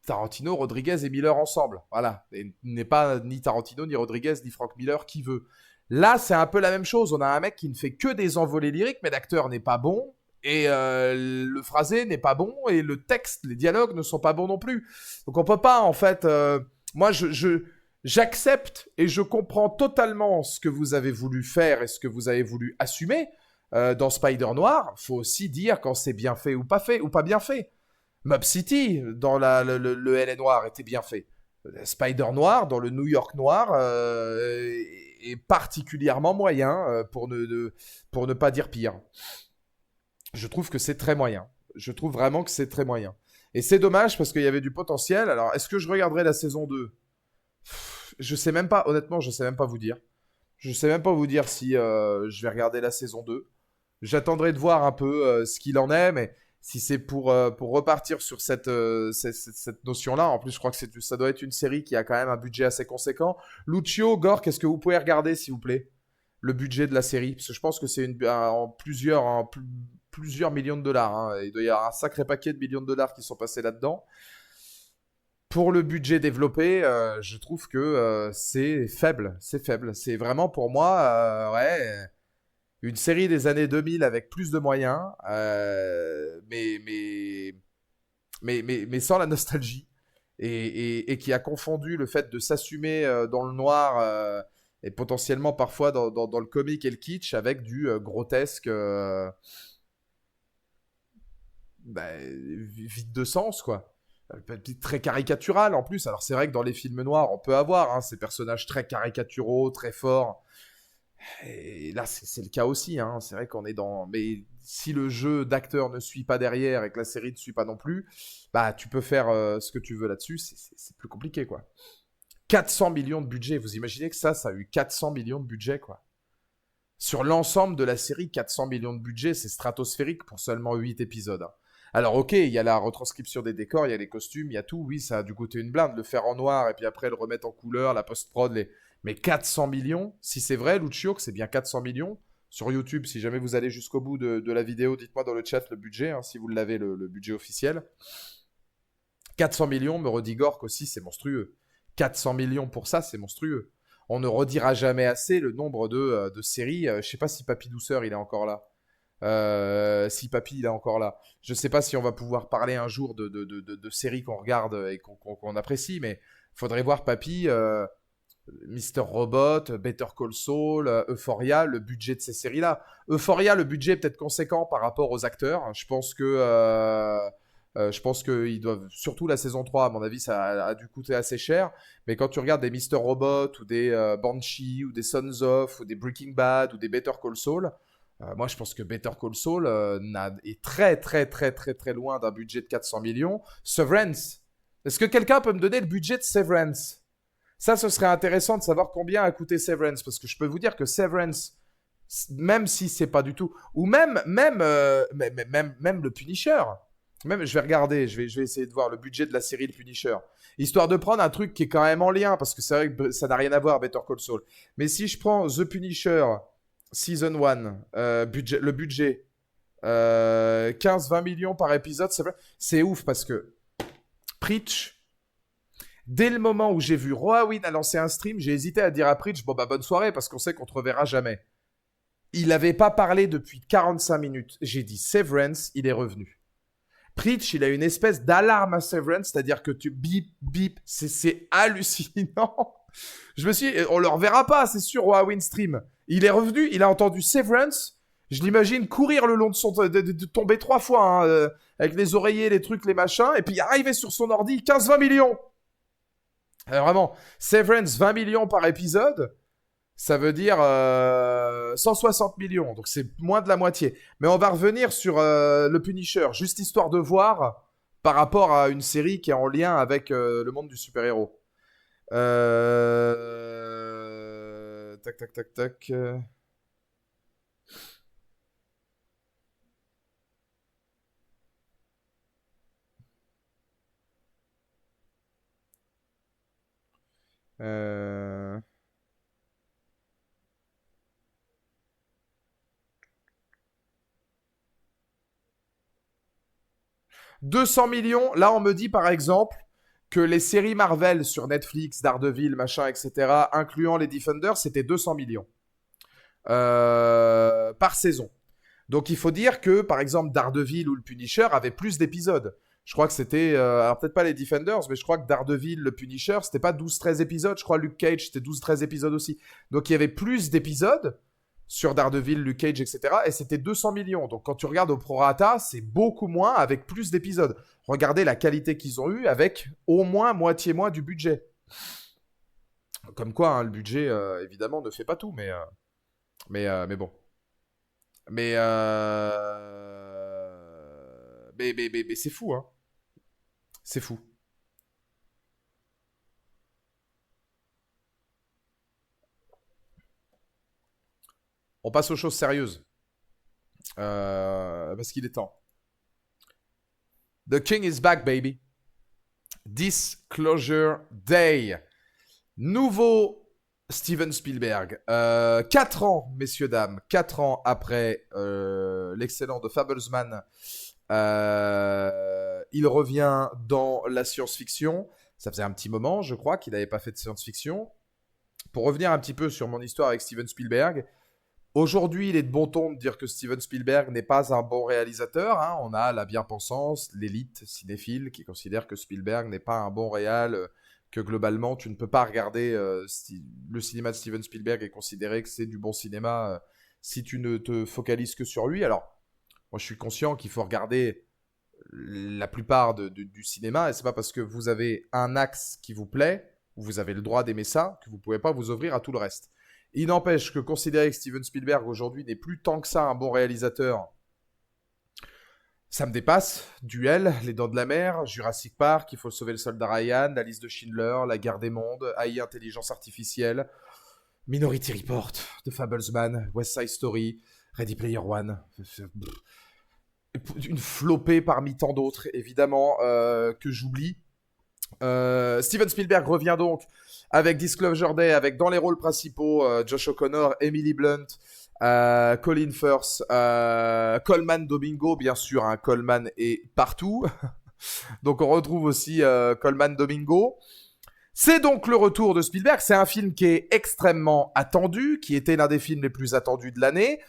Tarantino, Rodriguez et Miller ensemble. Voilà. Et n'est pas ni Tarantino, ni Rodriguez, ni Frank Miller qui veut. Là, c'est un peu la même chose. On a un mec qui ne fait que des envolées lyriques, mais l'acteur n'est pas bon. Et le phrasé n'est pas bon. Et le texte, les dialogues ne sont pas bons non plus. Donc on peut pas, en fait... moi, j'accepte et je comprends totalement ce que vous avez voulu faire et ce que vous avez voulu assumer dans Spider Noir. Faut aussi dire quand c'est bien fait ou pas bien fait. Mob City, dans le LA noir, était bien fait. Spider Noir, dans le New York noir, est particulièrement moyen, pour ne pas dire pire. Je trouve que c'est très moyen. Je trouve vraiment que c'est très moyen. Et c'est dommage parce qu'il y avait du potentiel. Alors, est-ce que je regarderai la saison 2 ? Je sais même pas, honnêtement, je sais même pas vous dire. Je sais même pas vous dire si je vais regarder la saison 2. J'attendrai de voir un peu ce qu'il en est, mais si c'est pour repartir sur cette notion-là, en plus je crois que ça doit être une série qui a quand même un budget assez conséquent. Lucio, Gore, qu'est-ce que vous pouvez regarder s'il vous plaît ? Le budget de la série, parce que je pense que c'est plusieurs millions de dollars. Hein. Il doit y avoir un sacré paquet de millions de dollars qui sont passés là-dedans. Pour le budget développé, je trouve que c'est faible. C'est faible. C'est vraiment pour moi, une série des années 2000 avec plus de moyens, mais sans la nostalgie. Et qui a confondu le fait de s'assumer dans le noir et potentiellement parfois dans le comique et le kitsch avec du grotesque vide de sens, quoi. Très caricatural en plus. Alors c'est vrai que dans les films noirs, on peut avoir ces personnages très caricaturaux, très forts. Et là, c'est le cas aussi. Hein. C'est vrai qu'on est dans... Mais si le jeu d'acteur ne suit pas derrière et que la série ne suit pas non plus, bah tu peux faire ce que tu veux là-dessus. C'est plus compliqué, quoi. 400 millions de budget. Vous imaginez que ça a eu 400 millions de budget, quoi. Sur l'ensemble de la série, 400 millions de budget, c'est stratosphérique pour seulement 8 épisodes. Hein. Alors ok, il y a la retranscription des décors, il y a les costumes, il y a tout. Oui, ça a dû coûter une blinde, le faire en noir et puis après le remettre en couleur, la post-prod, Mais 400 millions, si c'est vrai, Lucio, que c'est bien 400 millions, sur YouTube, si jamais vous allez jusqu'au bout de la vidéo, dites-moi dans le chat le budget, hein, si vous l'avez, le budget officiel. 400 millions, me redit Gork aussi, c'est monstrueux. 400 millions pour ça, c'est monstrueux. On ne redira jamais assez le nombre de séries. Je sais pas si Papy Douceur, il est encore là. Si Papy il est encore là. Je sais pas si on va pouvoir parler un jour de séries qu'on regarde et qu'on apprécie, mais faudrait voir Papy, Mr. Robot, Better Call Saul, Euphoria, le budget de ces séries-là. Euphoria, le budget est peut-être conséquent par rapport aux acteurs. Je pense qu'ils doivent, surtout la saison 3, à mon avis, ça a dû coûter assez cher. Mais quand tu regardes des Mr. Robot ou des Banshee ou des Sons of ou des Breaking Bad ou des Better Call Saul, moi, je pense que Better Call Saul est très, très, très, très, très loin d'un budget de 400 millions. Severance. Est-ce que quelqu'un peut me donner le budget de Severance ? Ça, ce serait intéressant de savoir combien a coûté Severance. Parce que je peux vous dire que Severance, même si c'est pas du tout... Ou même le Punisher. Même, je vais regarder, je vais essayer de voir le budget de la série Le Punisher. Histoire de prendre un truc qui est quand même en lien. Parce que c'est vrai que ça n'a rien à voir, Better Call Saul. Mais si je prends The Punisher... Season 1, le budget, 15-20 millions par épisode, c'est ouf parce que Preach, Dès le moment où j'ai vu Roawin a lancé un stream, j'ai hésité à dire à Pritch, bon bah bonne soirée, parce qu'on sait qu'on te reverra jamais. Il n'avait pas parlé depuis 45 minutes. J'ai dit Severance, il est revenu. Pritch, il a une espèce d'alarme à Severance, c'est-à-dire que tu bip, bip, c'est hallucinant. Je me suis dit, on le reverra pas, c'est sûr, Roawin stream. Il est revenu, il a entendu Severance. Je l'imagine courir le long de son... de tomber 3 fois, hein, avec les oreillers, les trucs, les machins, et puis arriver sur son ordi, 15-20 millions. Vraiment, Severance, 20 millions par épisode, ça veut dire 160 millions, donc c'est moins de la moitié. Mais on va revenir sur le Punisher, juste histoire de voir par rapport à une série qui est en lien avec le monde du super-héros. Tac, tac, tac, tac. Euh... 200 millions, là on me dit par exemple que les séries Marvel sur Netflix, Daredevil, machin, etc., incluant les Defenders, c'était 200 millions par saison. Donc il faut dire que par exemple Daredevil ou le Punisher avaient plus d'épisodes. Je crois que c'était, alors peut-être pas les Defenders, mais je crois que Daredevil, le Punisher, c'était pas 12-13 épisodes. Je crois Luke Cage, c'était 12-13 épisodes aussi. Donc il y avait plus d'épisodes sur Daredevil, Luke Cage, etc. Et c'était 200 millions. Donc quand tu regardes au prorata, c'est beaucoup moins avec plus d'épisodes. Regardez la qualité qu'ils ont eue avec au moins moitié moins du budget. Comme quoi, hein, le budget, évidemment, ne fait pas tout, mais bon. Mais c'est fou, hein. C'est fou. On passe aux choses sérieuses. Parce qu'il est temps. The King is back, baby. Disclosure Day. Nouveau Steven Spielberg. 4 ans, messieurs, dames. 4 ans après l'excellent The Fablesman. Il revient dans la science-fiction. Ça faisait un petit moment, je crois, qu'il n'avait pas fait de science-fiction. Pour revenir un petit peu sur mon histoire avec Steven Spielberg, aujourd'hui, il est de bon ton de dire que Steven Spielberg n'est pas un bon réalisateur. Hein. On a la bien-pensance, l'élite cinéphile qui considère que Spielberg n'est pas un bon réal, que globalement, tu ne peux pas regarder le cinéma de Steven Spielberg et considérer que c'est du bon cinéma si tu ne te focalises que sur lui. Alors, moi, je suis conscient qu'il faut regarder la plupart du cinéma, et c'est pas parce que vous avez un axe qui vous plaît, ou vous avez le droit d'aimer ça, que vous pouvez pas vous ouvrir à tout le reste. Il n'empêche que considérer que Steven Spielberg aujourd'hui n'est plus tant que ça un bon réalisateur, ça me dépasse. Duel, Les Dents de la Mer, Jurassic Park, Il faut sauver le soldat Ryan, La liste de Schindler, La guerre des mondes, AI, intelligence artificielle, Minority Report, The Fablesman, West Side Story, Ready Player One. Une flopée parmi tant d'autres, évidemment, que j'oublie. Steven Spielberg revient donc avec Disclosure Day, avec dans les rôles principaux Josh O'Connor, Emily Blunt, Colin Firth, Coleman Domingo, bien sûr, hein, Coleman est partout. Donc on retrouve aussi Coleman Domingo. C'est donc le retour de Spielberg. C'est un film qui est extrêmement attendu, qui était l'un des films les plus attendus de l'année,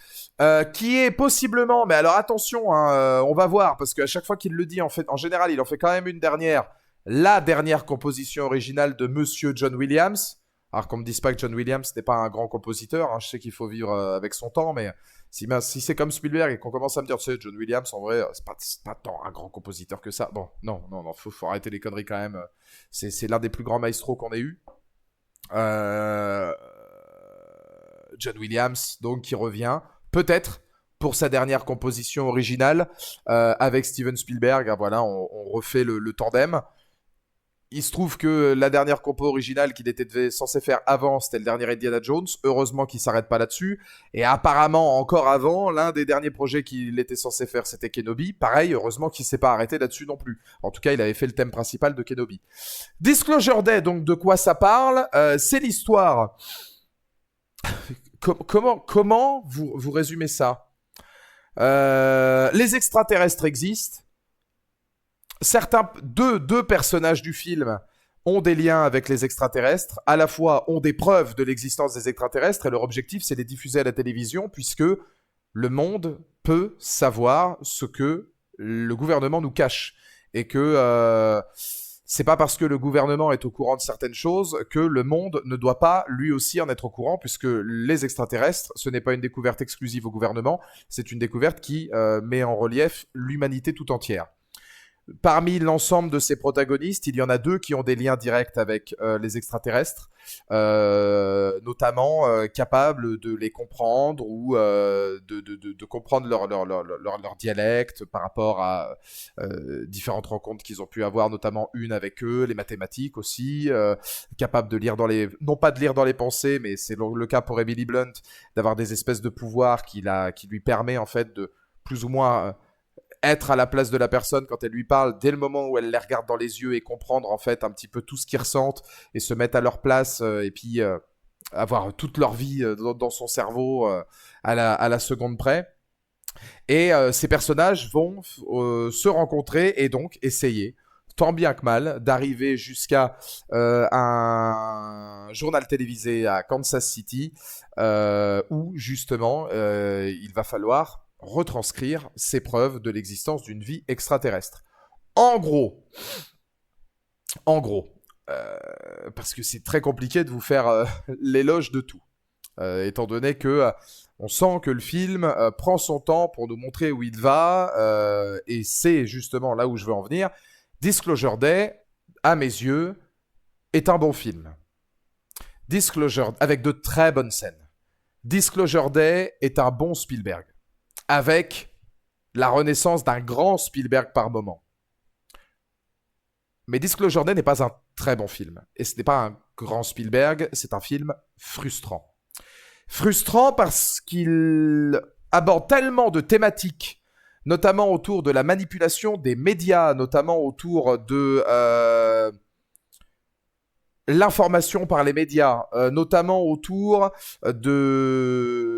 qui est possiblement, mais alors attention, hein, on va voir, parce qu'à chaque fois qu'il le dit, en fait, en général, il en fait quand même une dernière, la dernière composition originale de Monsieur John Williams. Alors qu'on me dise pas que John Williams n'est pas un grand compositeur, hein, je sais qu'il faut vivre avec son temps, mais si c'est comme Spielberg et qu'on commence à me dire, tu sais, John Williams, en vrai, c'est pas tant un grand compositeur que ça. Bon, non, faut arrêter les conneries quand même. C'est l'un des plus grands maestros qu'on ait eu. John Williams, donc, qui revient, peut-être, pour sa dernière composition originale, avec Steven Spielberg. Voilà, on refait le tandem. Il se trouve que la dernière compo originale qu'il était censé faire avant, c'était le dernier Indiana Jones. Heureusement qu'il s'arrête pas là-dessus. Et apparemment, encore avant, l'un des derniers projets qu'il était censé faire, c'était Kenobi. Pareil, heureusement qu'il s'est pas arrêté là-dessus non plus. En tout cas, il avait fait le thème principal de Kenobi. Disclosure Day, donc de quoi ça parle ? C'est l'histoire. Comment vous résumez ça ? Les extraterrestres existent. Deux personnages du film ont des liens avec les extraterrestres, à la fois ont des preuves de l'existence des extraterrestres, et leur objectif, c'est de les diffuser à la télévision, puisque le monde peut savoir ce que le gouvernement nous cache. Et que c'est pas parce que le gouvernement est au courant de certaines choses que le monde ne doit pas lui aussi en être au courant, puisque les extraterrestres, ce n'est pas une découverte exclusive au gouvernement, c'est une découverte qui met en relief l'humanité tout entière. Parmi l'ensemble de ces protagonistes, il y en a 2 qui ont des liens directs avec les extraterrestres, notamment capables de les comprendre ou de comprendre leur dialecte par rapport à différentes rencontres qu'ils ont pu avoir, notamment une avec eux, les mathématiques aussi, capables de lire dans les... non pas de lire dans les pensées, mais c'est le cas pour Emily Blunt, d'avoir des espèces de pouvoirs qui lui permet en fait de plus ou moins... être à la place de la personne quand elle lui parle dès le moment où elle les regarde dans les yeux et comprendre en fait un petit peu tout ce qu'ils ressentent et se mettre à leur place et puis avoir toute leur vie dans son cerveau à la seconde près. Et ces personnages vont se rencontrer et donc essayer, tant bien que mal, d'arriver jusqu'à un journal télévisé à Kansas City où justement il va falloir retranscrire ces preuves de l'existence d'une vie extraterrestre. En gros, parce que c'est très compliqué de vous faire l'éloge de tout, étant donné que on sent que le film prend son temps pour nous montrer où il va, et c'est justement là où je veux en venir. Disclosure Day, à mes yeux, est un bon film. Disclosure, avec de très bonnes scènes. Disclosure Day est un bon Spielberg, avec la renaissance d'un grand Spielberg par moment. Mais Disclosure Day n'est pas un très bon film. Et ce n'est pas un grand Spielberg, c'est un film frustrant. Frustrant parce qu'il aborde tellement de thématiques, notamment autour de la manipulation des médias, notamment autour de l'information par les médias, notamment autour de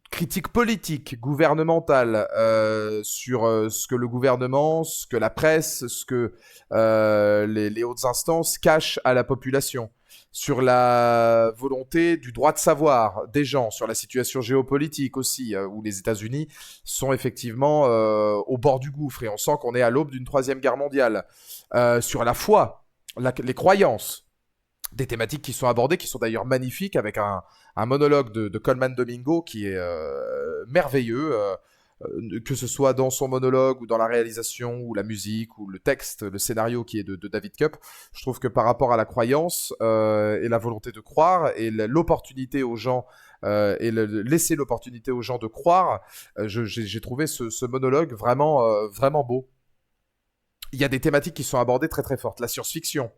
critiques politiques, gouvernementales, sur ce que le gouvernement, ce que la presse, ce que les hautes instances cachent à la population, sur la volonté du droit de savoir des gens, sur la situation géopolitique aussi, où les États-Unis sont effectivement au bord du gouffre, et on sent qu'on est à l'aube d'une 3e guerre mondiale, sur la foi, les croyances, des thématiques qui sont abordées, qui sont d'ailleurs magnifiques, avec un monologue de Colman Domingo qui est merveilleux, que ce soit dans son monologue ou dans la réalisation ou la musique ou le texte, le scénario qui est de David Koepp. Je trouve que par rapport à la croyance et la volonté de croire et l'opportunité aux gens laisser l'opportunité aux gens de croire, j'ai trouvé ce monologue vraiment, vraiment beau. Il y a des thématiques qui sont abordées très très fortes. La science-fiction.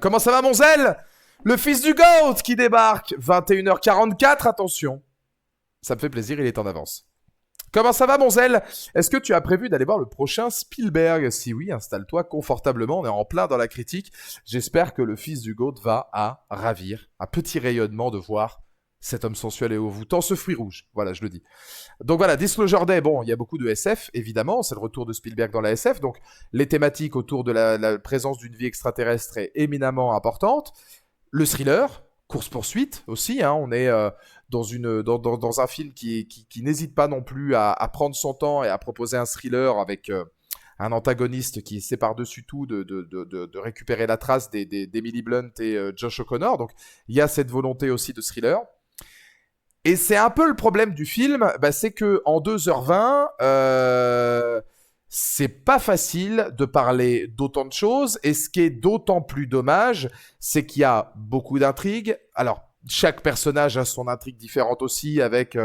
Comment ça va, mon zèle? Le fils du GOAT qui débarque. 21h44, attention. Ça me fait plaisir, il est en avance. Comment ça va, mon zèle? Est-ce que tu as prévu d'aller voir le prochain Spielberg? Si oui, installe-toi confortablement, on est en plein dans la critique. J'espère que le fils du GOAT va à ravir. Un petit rayonnement de voir cet homme sensuel et envoûtant, ce fruit rouge. Voilà, je le dis. Donc voilà, Disclosure Day, bon, il y a beaucoup de SF, évidemment, c'est le retour de Spielberg dans la SF, donc les thématiques autour de la présence d'une vie extraterrestre est éminemment importante. Le thriller, course-poursuite aussi, hein, on est dans un film qui n'hésite pas non plus à prendre son temps et à proposer un thriller avec un antagoniste qui essaie par-dessus tout de récupérer la trace d'Emily Blunt et Josh O'Connor, donc il y a cette volonté aussi de thriller. Et c'est un peu le problème du film, c'est que en 2h20, c'est pas facile de parler d'autant de choses, et ce qui est d'autant plus dommage, c'est qu'il y a beaucoup d'intrigues. Alors, chaque personnage a son intrigue différente aussi, avec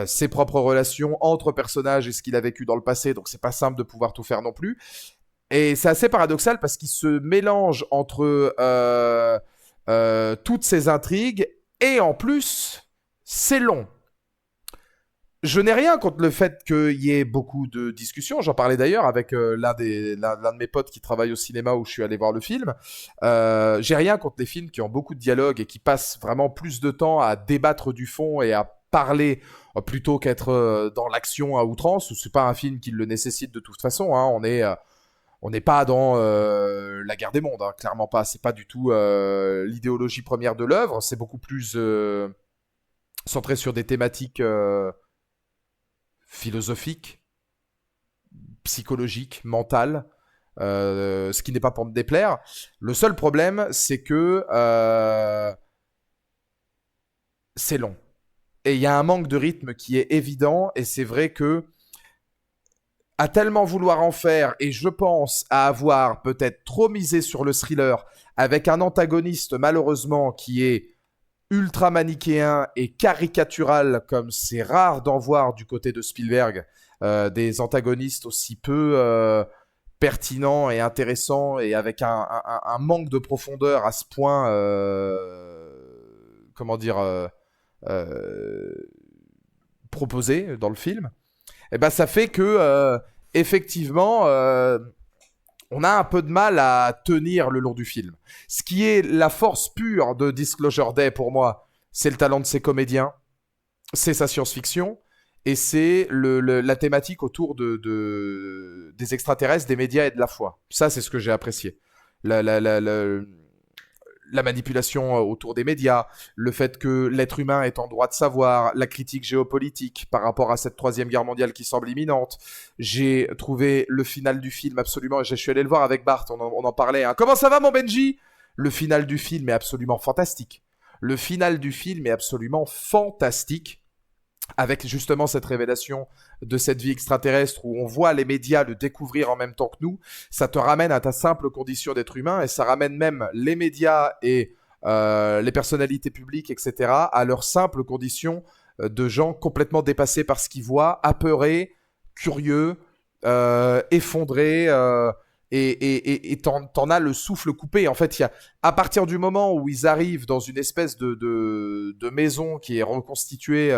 ses propres relations entre personnages et ce qu'il a vécu dans le passé, donc c'est pas simple de pouvoir tout faire non plus. Et c'est assez paradoxal parce qu'il se mélange entre toutes ces intrigues, et en plus, c'est long. Je n'ai rien contre le fait qu'il y ait beaucoup de discussions. J'en parlais d'ailleurs avec l'un de mes potes qui travaille au cinéma où je suis allé voir le film. J'ai rien contre les films qui ont beaucoup de dialogue et qui passent vraiment plus de temps à débattre du fond et à parler plutôt qu'être dans l'action à outrance. C'est pas un film qui le nécessite de toute façon, hein. On n'est pas dans la guerre des mondes, hein, clairement pas. C'est pas du tout l'idéologie première de l'œuvre. C'est beaucoup plus centré sur des thématiques philosophiques, psychologiques, mentales. Ce qui n'est pas pour me déplaire. Le seul problème, c'est que c'est long. Et il y a un manque de rythme qui est évident. Et c'est vrai que à tellement vouloir en faire, et je pense à avoir peut-être trop misé sur le thriller, avec un antagoniste malheureusement qui est ultra manichéen et caricatural, comme c'est rare d'en voir du côté de Spielberg, des antagonistes aussi peu pertinents et intéressants, et avec un manque de profondeur à ce point, comment dire, euh, proposé dans le film. Et ben ça fait que effectivement on a un peu de mal à tenir le long du film. Ce qui est la force pure de Disclosure Day pour moi, c'est le talent de ses comédiens, c'est sa science-fiction et c'est la thématique autour des extraterrestres, des médias et de la foi. Ça, c'est ce que j'ai apprécié. La, la, la, la, la manipulation autour des médias, le fait que l'être humain est en droit de savoir, la critique géopolitique par rapport à cette troisième guerre mondiale qui semble imminente. J'ai trouvé le final du film absolument, je suis allé le voir avec Bart, on en parlait. Hein. Comment ça va mon Benji? Le final du film est absolument fantastique. Le final du film est absolument fantastique, avec justement cette révélation de cette vie extraterrestre où on voit les médias le découvrir en même temps que nous. Ça te ramène à ta simple condition d'être humain et ça ramène même les médias et les personnalités publiques, etc., à leur simple condition de gens complètement dépassés par ce qu'ils voient, apeurés, curieux, effondrés, et t'en as le souffle coupé. En fait, à partir du moment où ils arrivent dans une espèce de maison qui est reconstituée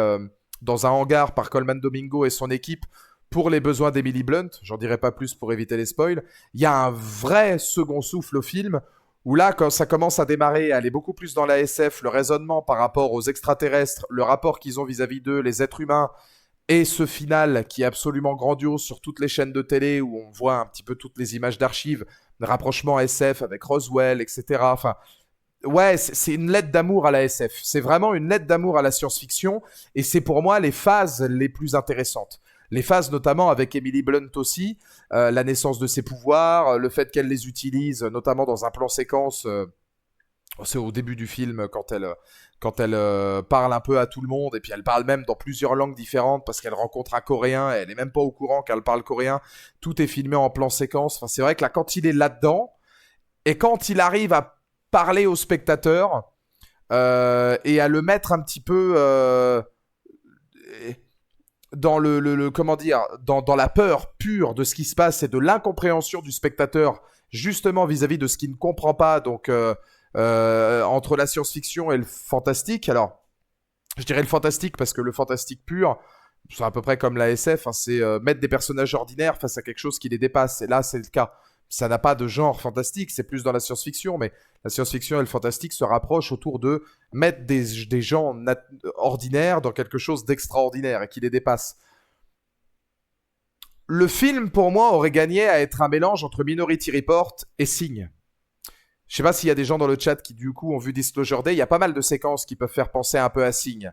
dans un hangar par Coleman Domingo et son équipe pour les besoins d'Emily Blunt, j'en dirai pas plus pour éviter les spoils, il y a un vrai second souffle au film où là, quand ça commence à démarrer, à aller beaucoup plus dans la SF, le raisonnement par rapport aux extraterrestres, le rapport qu'ils ont vis-à-vis d'eux, les êtres humains, et ce final qui est absolument grandiose sur toutes les chaînes de télé où on voit un petit peu toutes les images d'archives, rapprochement SF avec Roswell, etc. Enfin, ouais, c'est une lettre d'amour à la SF. C'est vraiment une lettre d'amour à la science-fiction. Et c'est pour moi les phases les plus intéressantes. Les phases notamment avec Emily Blunt aussi, la naissance de ses pouvoirs, le fait qu'elle les utilise, notamment dans un plan séquence. C'est au début du film quand elle parle un peu à tout le monde et puis elle parle même dans plusieurs langues différentes parce qu'elle rencontre un Coréen et elle est même pas au courant qu'elle parle coréen. Tout est filmé en plan séquence. Enfin, c'est vrai que là, quand il est là-dedans et quand il arrive à parler au spectateur et à le mettre un petit peu dans comment dire, dans la peur pure de ce qui se passe et de l'incompréhension du spectateur justement vis-à-vis de ce qu'il ne comprend pas, donc entre la science-fiction et le fantastique. Alors, je dirais le fantastique parce que le fantastique pur, c'est à peu près comme la SF, hein, c'est mettre des personnages ordinaires face à quelque chose qui les dépasse. Et là, c'est le cas. Ça n'a pas de genre fantastique, c'est plus dans la science-fiction, mais la science-fiction et le fantastique se rapprochent autour de mettre des gens ordinaires dans quelque chose d'extraordinaire et qui les dépasse. Le film, pour moi, aurait gagné à être un mélange entre Minority Report et Signe. Je sais pas s'il y a des gens dans le chat qui, du coup, ont vu Disclosure Day. Il y a pas mal de séquences qui peuvent faire penser un peu à Signe.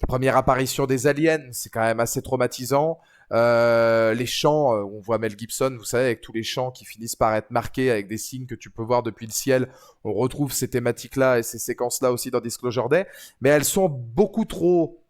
La première apparition des aliens, c'est quand même assez traumatisant. Les chants, on voit Mel Gibson, vous savez, avec tous les chants qui finissent par être marqués avec des signes que tu peux voir depuis le ciel. On retrouve ces thématiques-là et ces séquences-là aussi dans Disclosure Day. Mais elles sont beaucoup trop,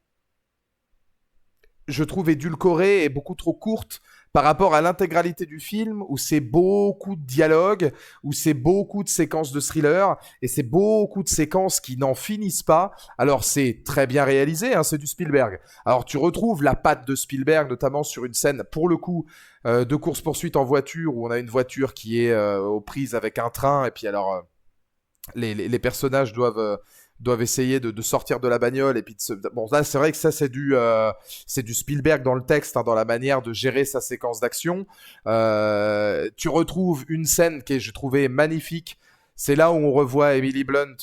je trouve, édulcorées et beaucoup trop courtes par rapport à l'intégralité du film où c'est beaucoup de dialogues, où c'est beaucoup de séquences de thriller et c'est beaucoup de séquences qui n'en finissent pas. Alors c'est très bien réalisé, hein, c'est du Spielberg. Alors tu retrouves la patte de Spielberg, notamment sur une scène, pour le coup, de course-poursuite en voiture où on a une voiture qui est aux prises avec un train et puis alors les personnages doivent essayer de sortir de la bagnole et puis bon là c'est vrai que ça c'est du Spielberg dans le texte, hein, dans la manière de gérer sa séquence d'action. Tu retrouves une scène que je trouvais magnifique, c'est là où on revoit Emily Blunt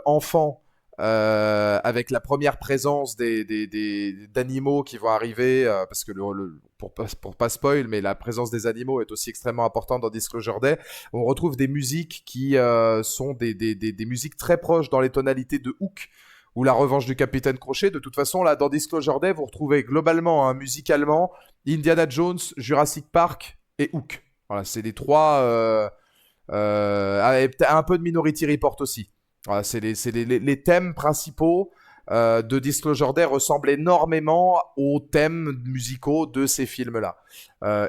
enfant avec la première présence d'animaux qui vont arriver, parce que pour pas spoil, mais la présence des animaux est aussi extrêmement importante dans Disclosure Day. On retrouve des musiques qui sont des musiques très proches dans les tonalités de Hook ou La Revanche du Capitaine Crochet. De toute façon, là, dans Disclosure Day, vous retrouvez globalement, musicalement, Indiana Jones, Jurassic Park et Hook. Voilà, c'est les trois... et peut-être un peu de Minority Report aussi. Voilà, c'est les thèmes principaux de Disclosure Day ressemblent énormément aux thèmes musicaux de ces films-là.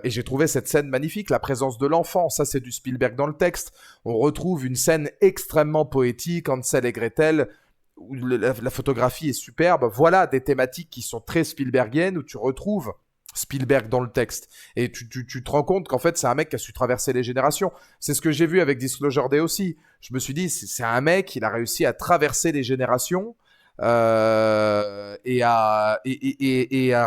Et j'ai trouvé cette scène magnifique, la présence de l'enfant, ça c'est du Spielberg dans le texte. On retrouve une scène extrêmement poétique, Hansel et Gretel, où la photographie est superbe. Voilà des thématiques qui sont très Spielbergiennes, où tu retrouves Spielberg dans le texte. Et tu te rends compte qu'en fait, c'est un mec qui a su traverser les générations. C'est ce que j'ai vu avec Disclosure Day aussi. Je me suis dit, c'est un mec, il a réussi à traverser les générations et à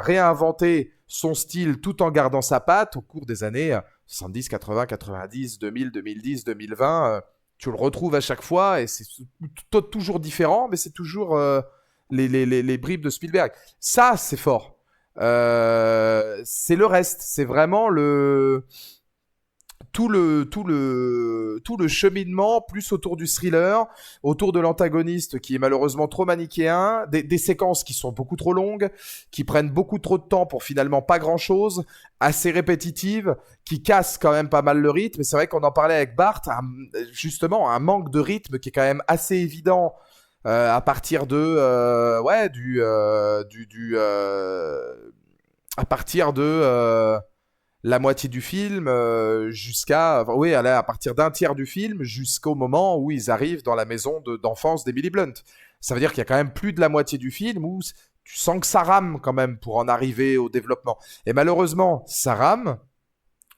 réinventer son style tout en gardant sa patte au cours des années 70, 80, 90, 2000, 2010, 2020. Tu le retrouves à chaque fois et c'est toujours différent, mais c'est toujours les bribes de Spielberg. Ça, c'est fort. C'est le reste, c'est vraiment tout le cheminement plus autour du thriller, autour de l'antagoniste qui est malheureusement trop manichéen, des séquences qui sont beaucoup trop longues, qui prennent beaucoup trop de temps pour finalement pas grand chose, assez répétitives, qui cassent quand même pas mal le rythme. Et c'est vrai qu'on en parlait avec Bart, justement un manque de rythme qui est quand même assez évident. À partir de à partir de la moitié du film à partir d'un tiers du film jusqu'au moment où ils arrivent dans la maison d'enfance d'Emily Blunt. Ça veut dire qu'il y a quand même plus de la moitié du film où tu sens que ça rame quand même pour en arriver au développement. Et malheureusement, ça rame.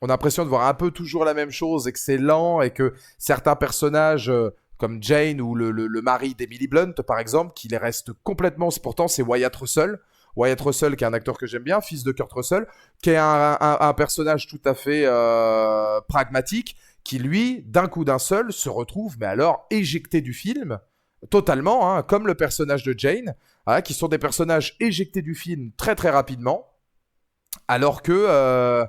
On a l'impression de voir un peu toujours la même chose et que c'est lent et que certains personnages comme Jane ou le mari d'Emily Blunt, par exemple, qui les reste complètement... Pourtant, c'est Wyatt Russell. Wyatt Russell, qui est un acteur que j'aime bien, fils de Kurt Russell, qui est un personnage tout à fait pragmatique, qui, lui, d'un coup d'un seul, se retrouve, mais alors, éjecté du film, totalement, hein, comme le personnage de Jane, qui sont des personnages éjectés du film très très rapidement, alors que...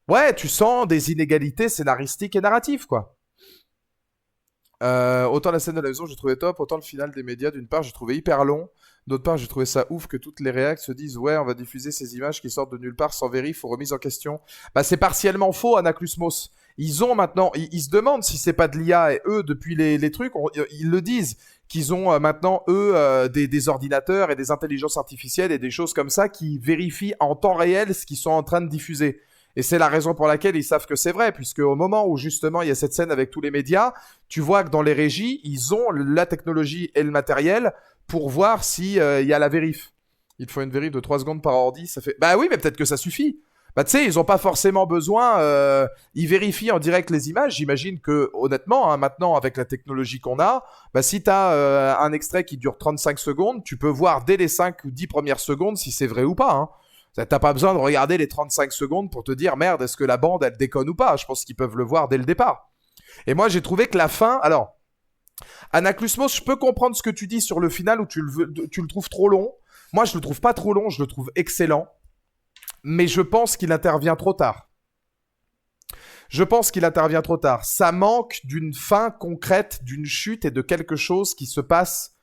ouais, tu sens des inégalités scénaristiques et narratives, quoi. Autant la scène de la maison, j'ai trouvé top, autant le final des médias, d'une part, j'ai trouvé hyper long, d'autre part, j'ai trouvé ça ouf que toutes les réacts se disent ouais, on va diffuser ces images qui sortent de nulle part sans vérif ou remise en question. Bah, c'est partiellement faux, Anaklusmos. Ils ont maintenant, ils se demandent si c'est pas de l'IA et eux, depuis les trucs, ils le disent, qu'ils ont maintenant, eux, des ordinateurs et des intelligences artificielles et des choses comme ça qui vérifient en temps réel ce qu'ils sont en train de diffuser. Et c'est la raison pour laquelle ils savent que c'est vrai, puisque au moment où justement il y a cette scène avec tous les médias, tu vois que dans les régies, ils ont la technologie et le matériel pour voir si y a la vérif. Il faut une vérif de 3 secondes par ordi, ça fait... Bah oui, mais peut-être que ça suffit. Bah tu sais, ils ont pas forcément besoin... ils vérifient en direct les images. J'imagine que, honnêtement, maintenant, avec la technologie qu'on a, bah si t'as un extrait qui dure 35 secondes, tu peux voir dès les 5 ou 10 premières secondes si c'est vrai ou pas, hein. T'as pas besoin de regarder les 35 secondes pour te dire merde, est-ce que la bande elle déconne ou pas. Je pense qu'ils peuvent le voir dès le départ. Et moi j'ai trouvé que la fin, alors Anaklusmos, je peux comprendre ce que tu dis sur le final où tu le trouves trop long. Moi je le trouve pas trop long, je le trouve excellent, mais je pense qu'il intervient trop tard. Ça manque d'une fin concrète, d'une chute et de quelque chose qui se passe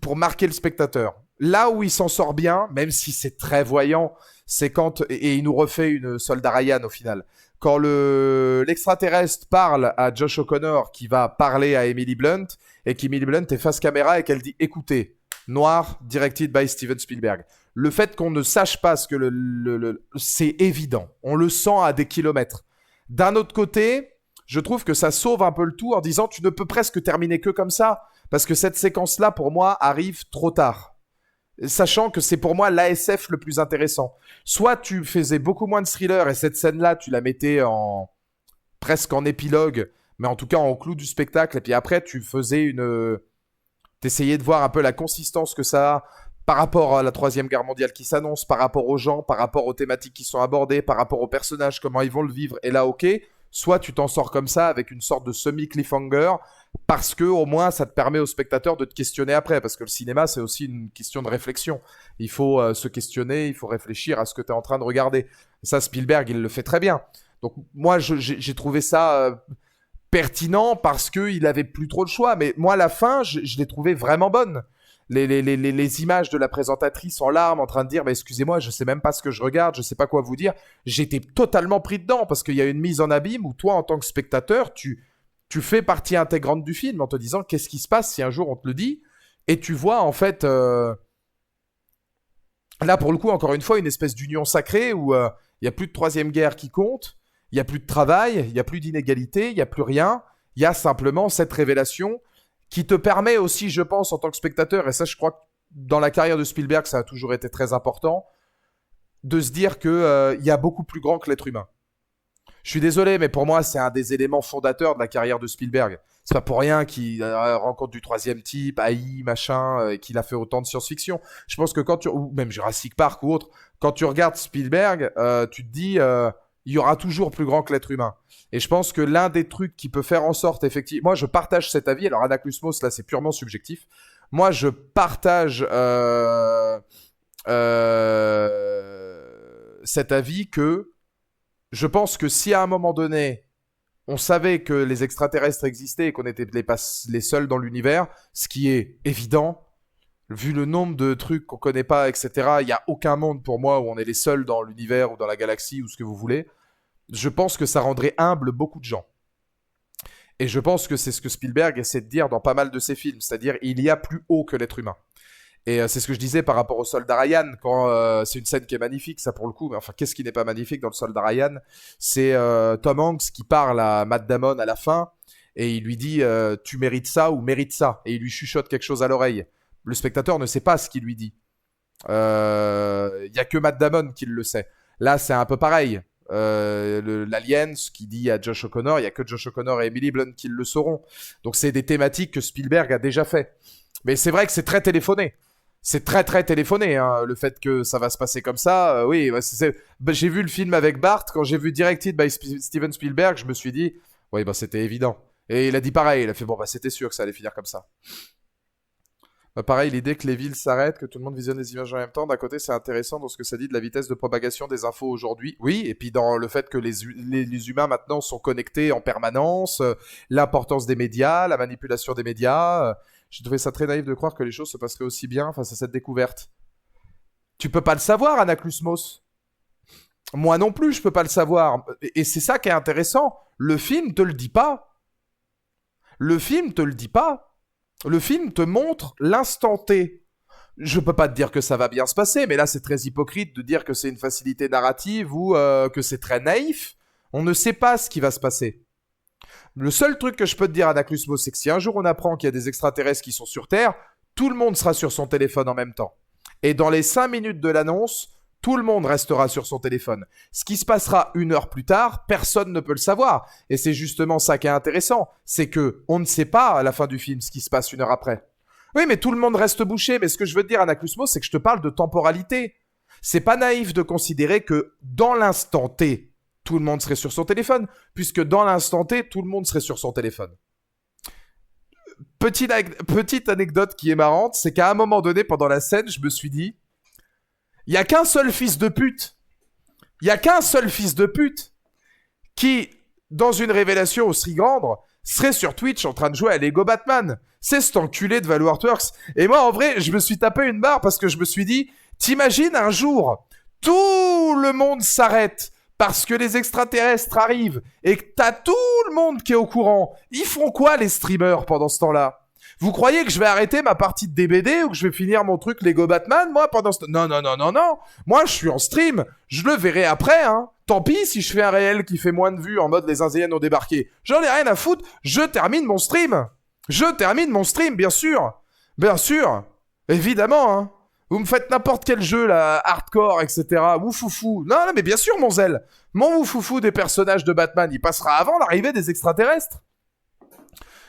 pour marquer le spectateur. Là où il s'en sort bien, même si c'est très voyant, c'est quand... Et il nous refait une Soldat Ryan au final. Quand l'extraterrestre parle à Josh O'Connor, qui va parler à Emily Blunt, et qu'Emily Blunt est face caméra et qu'elle dit « Écoutez, noir, directed by Steven Spielberg ». Le fait qu'on ne sache pas ce que c'est évident. On le sent à des kilomètres. D'un autre côté, je trouve que ça sauve un peu le tout en disant « Tu ne peux presque terminer que comme ça ». Parce que cette séquence-là, pour moi, arrive trop tard. Sachant que c'est pour moi l'ASF le plus intéressant. Soit tu faisais beaucoup moins de thriller et cette scène-là, tu la mettais presque en épilogue, mais en tout cas en clou du spectacle. Et puis après, t'essayais de voir un peu la consistance que ça a par rapport à la Troisième Guerre mondiale qui s'annonce, par rapport aux gens, par rapport aux thématiques qui sont abordées, par rapport aux personnages, comment ils vont le vivre. Et là, ok, soit tu t'en sors comme ça avec une sorte de semi-cliffhanger, parce que au moins ça te permet au spectateur de te questionner après, parce que le cinéma c'est aussi une question de réflexion. Il faut se questionner, il faut réfléchir à ce que tu es en train de regarder. Et ça, Spielberg, il le fait très bien. Donc moi, j'ai trouvé ça pertinent parce qu'il avait plus trop de choix. Mais moi, à la fin, je l'ai trouvé vraiment bonne. Les images de la présentatrice en larmes en train de dire excusez-moi, je sais même pas ce que je regarde, je sais pas quoi vous dire. J'étais totalement pris dedans parce qu'il y a une mise en abîme où toi, en tant que spectateur, tu fais partie intégrante du film en te disant qu'est-ce qui se passe si un jour on te le dit. Et tu vois en fait, là pour le coup, encore une fois, une espèce d'union sacrée où il n'y a plus de troisième guerre qui compte, il n'y a plus de travail, il n'y a plus d'inégalité, il n'y a plus rien. Il y a simplement cette révélation qui te permet aussi, je pense, en tant que spectateur, et ça je crois que dans la carrière de Spielberg, ça a toujours été très important, de se dire qu'il y a beaucoup plus grand que l'être humain. Je suis désolé, mais pour moi, c'est un des éléments fondateurs de la carrière de Spielberg. C'est pas pour rien qu'il rencontre du troisième type, AI, machin, et qu'il a fait autant de science-fiction. Je pense que quand tu... ou même Jurassic Park ou autre, quand tu regardes Spielberg, tu te dis... il y aura toujours plus grand que l'être humain. Et je pense que l'un des trucs qui peut faire en sorte, effectivement... Moi, je partage cet avis. Alors, Anaklusmos, là, c'est purement subjectif. Moi, je partage cet avis que je pense que si à un moment donné, on savait que les extraterrestres existaient et qu'on était les seuls dans l'univers, ce qui est évident, vu le nombre de trucs qu'on connaît pas, etc., il n'y a aucun monde pour moi où on est les seuls dans l'univers ou dans la galaxie ou ce que vous voulez. Je pense que ça rendrait humble beaucoup de gens. Et je pense que c'est ce que Spielberg essaie de dire dans pas mal de ses films, c'est-à-dire il y a plus haut que l'être humain. Et c'est ce que je disais par rapport au soldat Ryan, quand c'est une scène qui est magnifique, ça pour le coup, mais enfin qu'est-ce qui n'est pas magnifique dans le soldat Ryan? C'est Tom Hanks qui parle à Matt Damon à la fin, et il lui dit tu mérites ça ou mérites ça, et il lui chuchote quelque chose à l'oreille. Le spectateur ne sait pas ce qu'il lui dit. Il y a que Matt Damon qui le sait. Là, c'est un peu pareil. L'Alien, ce qu'il dit à Josh O'Connor, il y a que Josh O'Connor et Emily Blunt qui le sauront. Donc c'est des thématiques que Spielberg a déjà fait. Mais c'est vrai que c'est très téléphoné. C'est très très téléphoné, hein, le fait que ça va se passer comme ça. Oui, j'ai vu le film avec Bart, quand j'ai vu Directed by Steven Spielberg, je me suis dit, oui, bah c'était évident. Et il a dit pareil, il a fait, bon, bah c'était sûr que ça allait finir comme ça. Pareil, l'idée que les villes s'arrêtent, que tout le monde visionne les images en même temps, d'un côté c'est intéressant dans ce que ça dit de la vitesse de propagation des infos aujourd'hui. Oui, et puis dans le fait que les humains maintenant sont connectés en permanence, l'importance des médias, la manipulation des médias. J'ai trouvé ça très naïf de croire que les choses se passeraient aussi bien face à cette découverte. Tu peux pas le savoir, Anaklusmos. Moi non plus, je peux pas le savoir. Et c'est ça qui est intéressant. Le film te le dit pas. Le film te le dit pas. Le film te montre l'instant T. Je peux pas te dire que ça va bien se passer, mais là c'est très hypocrite de dire que c'est une facilité narrative ou que c'est très naïf. On ne sait pas ce qui va se passer. Le seul truc que je peux te dire, Anaklusmos, c'est que si un jour on apprend qu'il y a des extraterrestres qui sont sur Terre, tout le monde sera sur son téléphone en même temps. Et dans les 5 minutes de l'annonce, tout le monde restera sur son téléphone. Ce qui se passera 1 heure plus tard, personne ne peut le savoir. Et c'est justement ça qui est intéressant. C'est que on ne sait pas à la fin du film ce qui se passe 1 heure après. Oui, mais tout le monde reste bouché. Mais ce que je veux te dire, Anaklusmos, c'est que je te parle de temporalité. C'est pas naïf de considérer que dans l'instant T, tout le monde serait sur son téléphone, puisque dans l'instant T, tout le monde serait sur son téléphone. Petite anecdote qui est marrante, c'est qu'à un moment donné, pendant la scène, je me suis dit, il n'y a qu'un seul fils de pute. Il n'y a qu'un seul fils de pute qui, dans une révélation aussi grande, serait sur Twitch en train de jouer à Lego Batman. C'est cet enculé de Valorworks. Et moi, en vrai, je me suis tapé une barre parce que je me suis dit, t'imagines un jour, tout le monde s'arrête parce que les extraterrestres arrivent et que t'as tout le monde qui est au courant. Ils font quoi, les streamers, pendant ce temps-là? Vous croyez que je vais arrêter ma partie de DBD ou que je vais finir mon truc Lego Batman, moi, pendant ce temps? Non, non, non, non, non. Moi, je suis en stream. Je le verrai après, hein. Tant pis si je fais un réel qui fait moins de vues en mode les Inzéennes ont débarqué. J'en ai rien à foutre. Je termine mon stream. Je termine mon stream, bien sûr. Bien sûr. Évidemment, hein. Vous me faites n'importe quel jeu, là, hardcore, etc. Woufoufou. Non, non, mais bien sûr, mon zèle. Mon woufoufou des personnages de Batman, il passera avant l'arrivée des extraterrestres.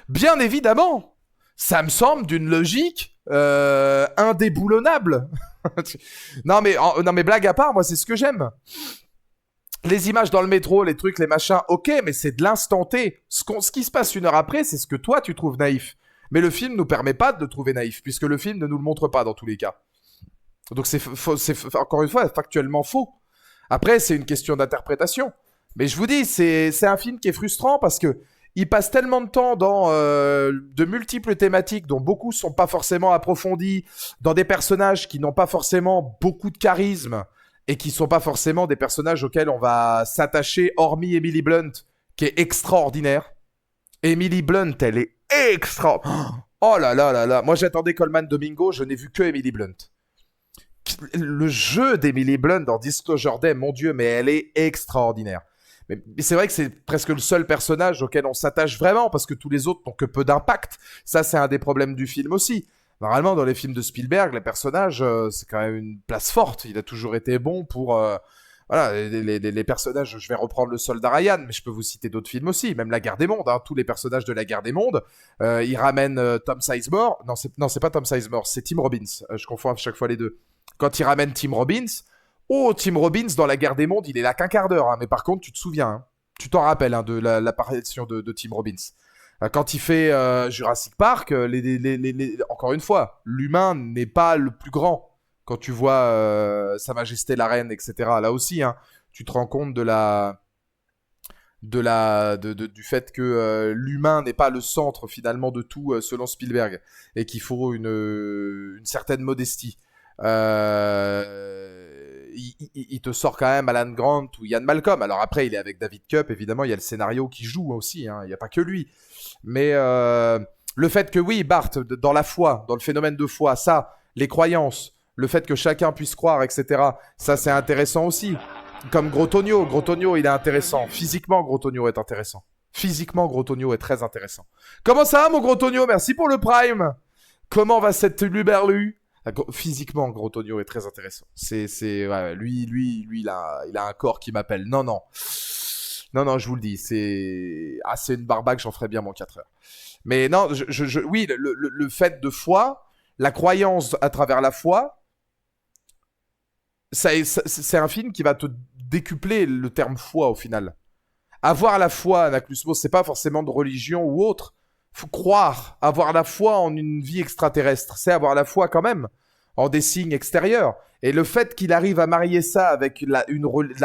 Bien évidemment. Ça me semble d'une logique indéboulonnable. non, mais blague à part, moi, c'est ce que j'aime. Les images dans le métro, les trucs, les machins, ok, mais c'est de l'instant T. Ce qui se passe une heure après, c'est ce que toi, tu trouves naïf. Mais le film nous permet pas de le trouver naïf, puisque le film ne nous le montre pas dans tous les cas. Donc c'est encore une fois factuellement faux. Après, c'est une question d'interprétation. Mais je vous dis, c'est un film qui est frustrant parce que il passe tellement de temps dans de multiples thématiques dont beaucoup sont pas forcément approfondies, dans des personnages qui n'ont pas forcément beaucoup de charisme et qui sont pas forcément des personnages auxquels on va s'attacher, hormis Emily Blunt, qui est extraordinaire. Emily Blunt, elle est extra. Oh là là là là. Moi, j'attendais Coleman Domingo, je n'ai vu que Emily Blunt. Le jeu d'Emily Blunt dans Disclosure Day, mon Dieu, mais elle est extraordinaire. Mais c'est vrai que c'est presque le seul personnage auquel on s'attache vraiment, parce que tous les autres n'ont que peu d'impact. Ça, c'est un des problèmes du film aussi. Normalement, dans les films de Spielberg, les personnages, c'est quand même une place forte. Il a toujours été bon pour... voilà, les personnages, je vais reprendre le Soldat Ryan, mais je peux vous citer d'autres films aussi, même La Guerre des Mondes, hein, tous les personnages de La Guerre des Mondes. Il ramène Tom Sizemore. Non, c'est pas Tom Sizemore, c'est Tim Robbins. Je confonds à chaque fois les deux. Quand il ramène Tim Robbins, Tim Robbins dans La Guerre des Mondes, il est là qu'un quart d'heure, hein, mais par contre, tu te souviens, hein, tu t'en rappelles hein, de l'apparition de Tim Robbins. Quand il fait Jurassic Park, encore une fois, l'humain n'est pas le plus grand. Quand tu vois Sa Majesté la Reine, etc., là aussi, hein, tu te rends compte du fait que l'humain n'est pas le centre finalement de tout selon Spielberg et qu'il faut une certaine modestie. Il te sort quand même Alan Grant ou Ian Malcolm. Alors après, il est avec David Koepp, évidemment, il y a le scénario qui joue aussi, hein, il n'y a pas que lui. Mais le fait que oui, Bart, dans la foi, dans le phénomène de foi, ça, les croyances, le fait que chacun puisse croire, etc., ça c'est intéressant aussi. Comme Grotogno, il est intéressant. Physiquement, Grotogno est intéressant. Physiquement, Grotogno est très intéressant. Comment ça va, mon Grotogno? Merci pour le Prime. Comment va cette Luberlu? Physiquement, Grotogno est très intéressant. Ouais, lui, il a un corps qui m'appelle. Non, je vous le dis, c'est une barbaque, j'en ferais bien mon 4 heures. Mais non, oui, le fait de foi, la croyance à travers la foi, c'est un film qui va te décupler le terme foi au final. Avoir la foi, Anaclusmos, c'est pas forcément de religion ou autre. Faut croire, avoir la foi en une vie extraterrestre, c'est avoir la foi quand même en des signes extérieurs. Et le fait qu'il arrive à marier ça avec la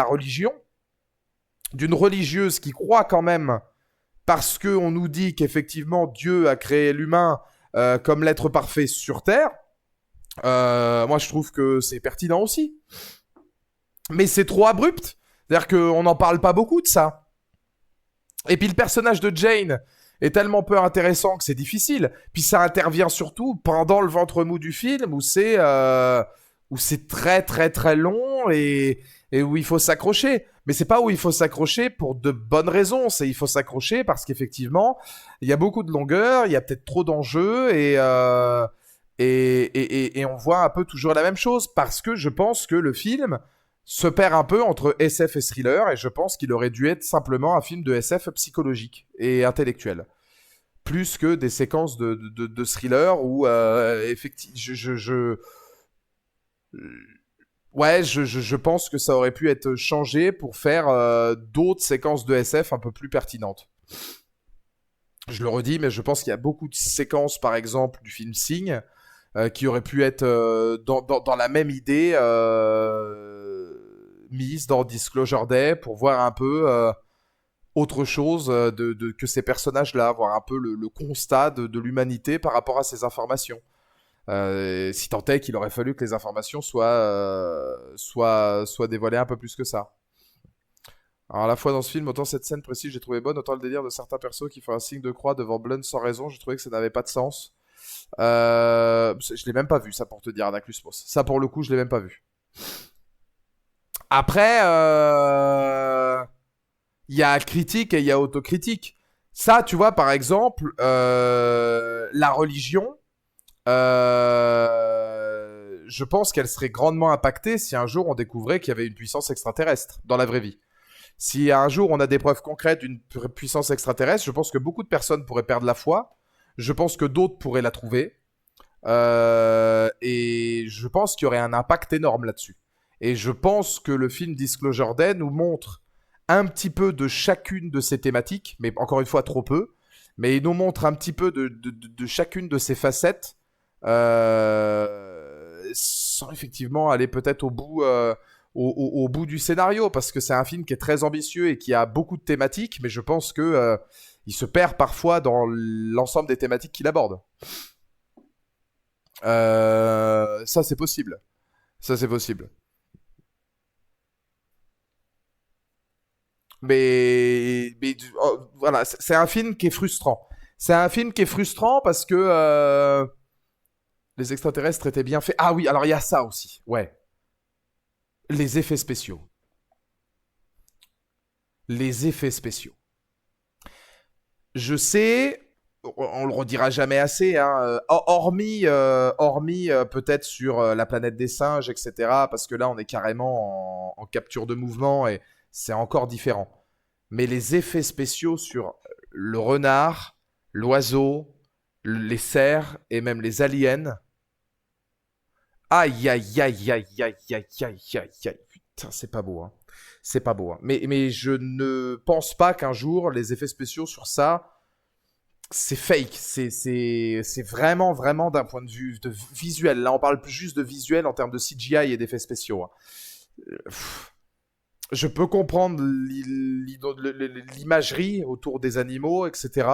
religion, d'une religieuse qui croit quand même, parce qu'on nous dit qu'effectivement Dieu a créé l'humain comme l'être parfait sur Terre, moi je trouve que c'est pertinent aussi. Mais c'est trop abrupt. C'est-à-dire qu'on n'en parle pas beaucoup de ça. Et puis le personnage de Jane est tellement peu intéressant que c'est difficile. Puis ça intervient surtout pendant le ventre mou du film où c'est très très très long et où il faut s'accrocher. Mais c'est pas où il faut s'accrocher pour de bonnes raisons. Il faut s'accrocher parce qu'effectivement, il y a beaucoup de longueur, il y a peut-être trop d'enjeux et on voit un peu toujours la même chose parce que je pense que le film se perd un peu entre SF et thriller et je pense qu'il aurait dû être simplement un film de SF psychologique et intellectuel. Plus que des séquences de thriller où effectivement je pense que ça aurait pu être changé pour faire d'autres séquences de SF un peu plus pertinentes. Je le redis, mais je pense qu'il y a beaucoup de séquences, par exemple, du film Signe, qui auraient pu être dans la même idée mise dans Disclosure Day pour voir un peu autre chose que ces personnages-là, voir un peu le constat de l'humanité par rapport à ces informations. Si tant est qu'il aurait fallu que les informations soient dévoilées un peu plus que ça. Alors à la fois dans ce film, autant cette scène précise j'ai trouvé bonne, autant le délire de certains persos qui font un signe de croix devant Blunt sans raison, j'ai trouvé que ça n'avait pas de sens. Je l'ai même pas vu ça pour te dire, Anaclusmos. Ça pour le coup je l'ai même pas vu. Après, il y a critique et il y a autocritique. Ça, tu vois, par exemple, la religion, je pense qu'elle serait grandement impactée si un jour on découvrait qu'il y avait une puissance extraterrestre dans la vraie vie. Si un jour on a des preuves concrètes d'une puissance extraterrestre, je pense que beaucoup de personnes pourraient perdre la foi. Je pense que d'autres pourraient la trouver. Et je pense qu'il y aurait un impact énorme là-dessus. Et je pense que le film Disclosure Day nous montre un petit peu de chacune de ces thématiques, mais encore une fois trop peu. Mais il nous montre un petit peu de chacune de ces facettes, sans effectivement aller peut-être au bout du scénario, parce que c'est un film qui est très ambitieux et qui a beaucoup de thématiques, mais je pense que il se perd parfois dans l'ensemble des thématiques qu'il aborde. Ça, c'est possible. Ça, c'est possible. Voilà, c'est un film qui est frustrant. C'est un film qui est frustrant parce que les extraterrestres étaient bien faits. Ah oui, alors il y a ça aussi. Ouais. Les effets spéciaux. Les effets spéciaux. Je sais, on le redira jamais assez, hein, hormis peut-être sur la planète des singes, etc. Parce que là, on est carrément en capture de mouvement et c'est encore différent. Mais les effets spéciaux sur le renard, l'oiseau, les cerfs et même les aliens. Aïe, aïe, aïe, aïe, aïe, aïe, aïe, aïe, aïe. Putain, c'est pas beau, hein. C'est pas beau, hein. Mais je ne pense pas qu'un jour, les effets spéciaux sur ça, c'est fake. C'est vraiment, vraiment d'un point de vue de visuel. Là, on parle plus juste de visuel en termes de CGI et d'effets spéciaux, hein. Pff, je peux comprendre l'imagerie autour des animaux, etc.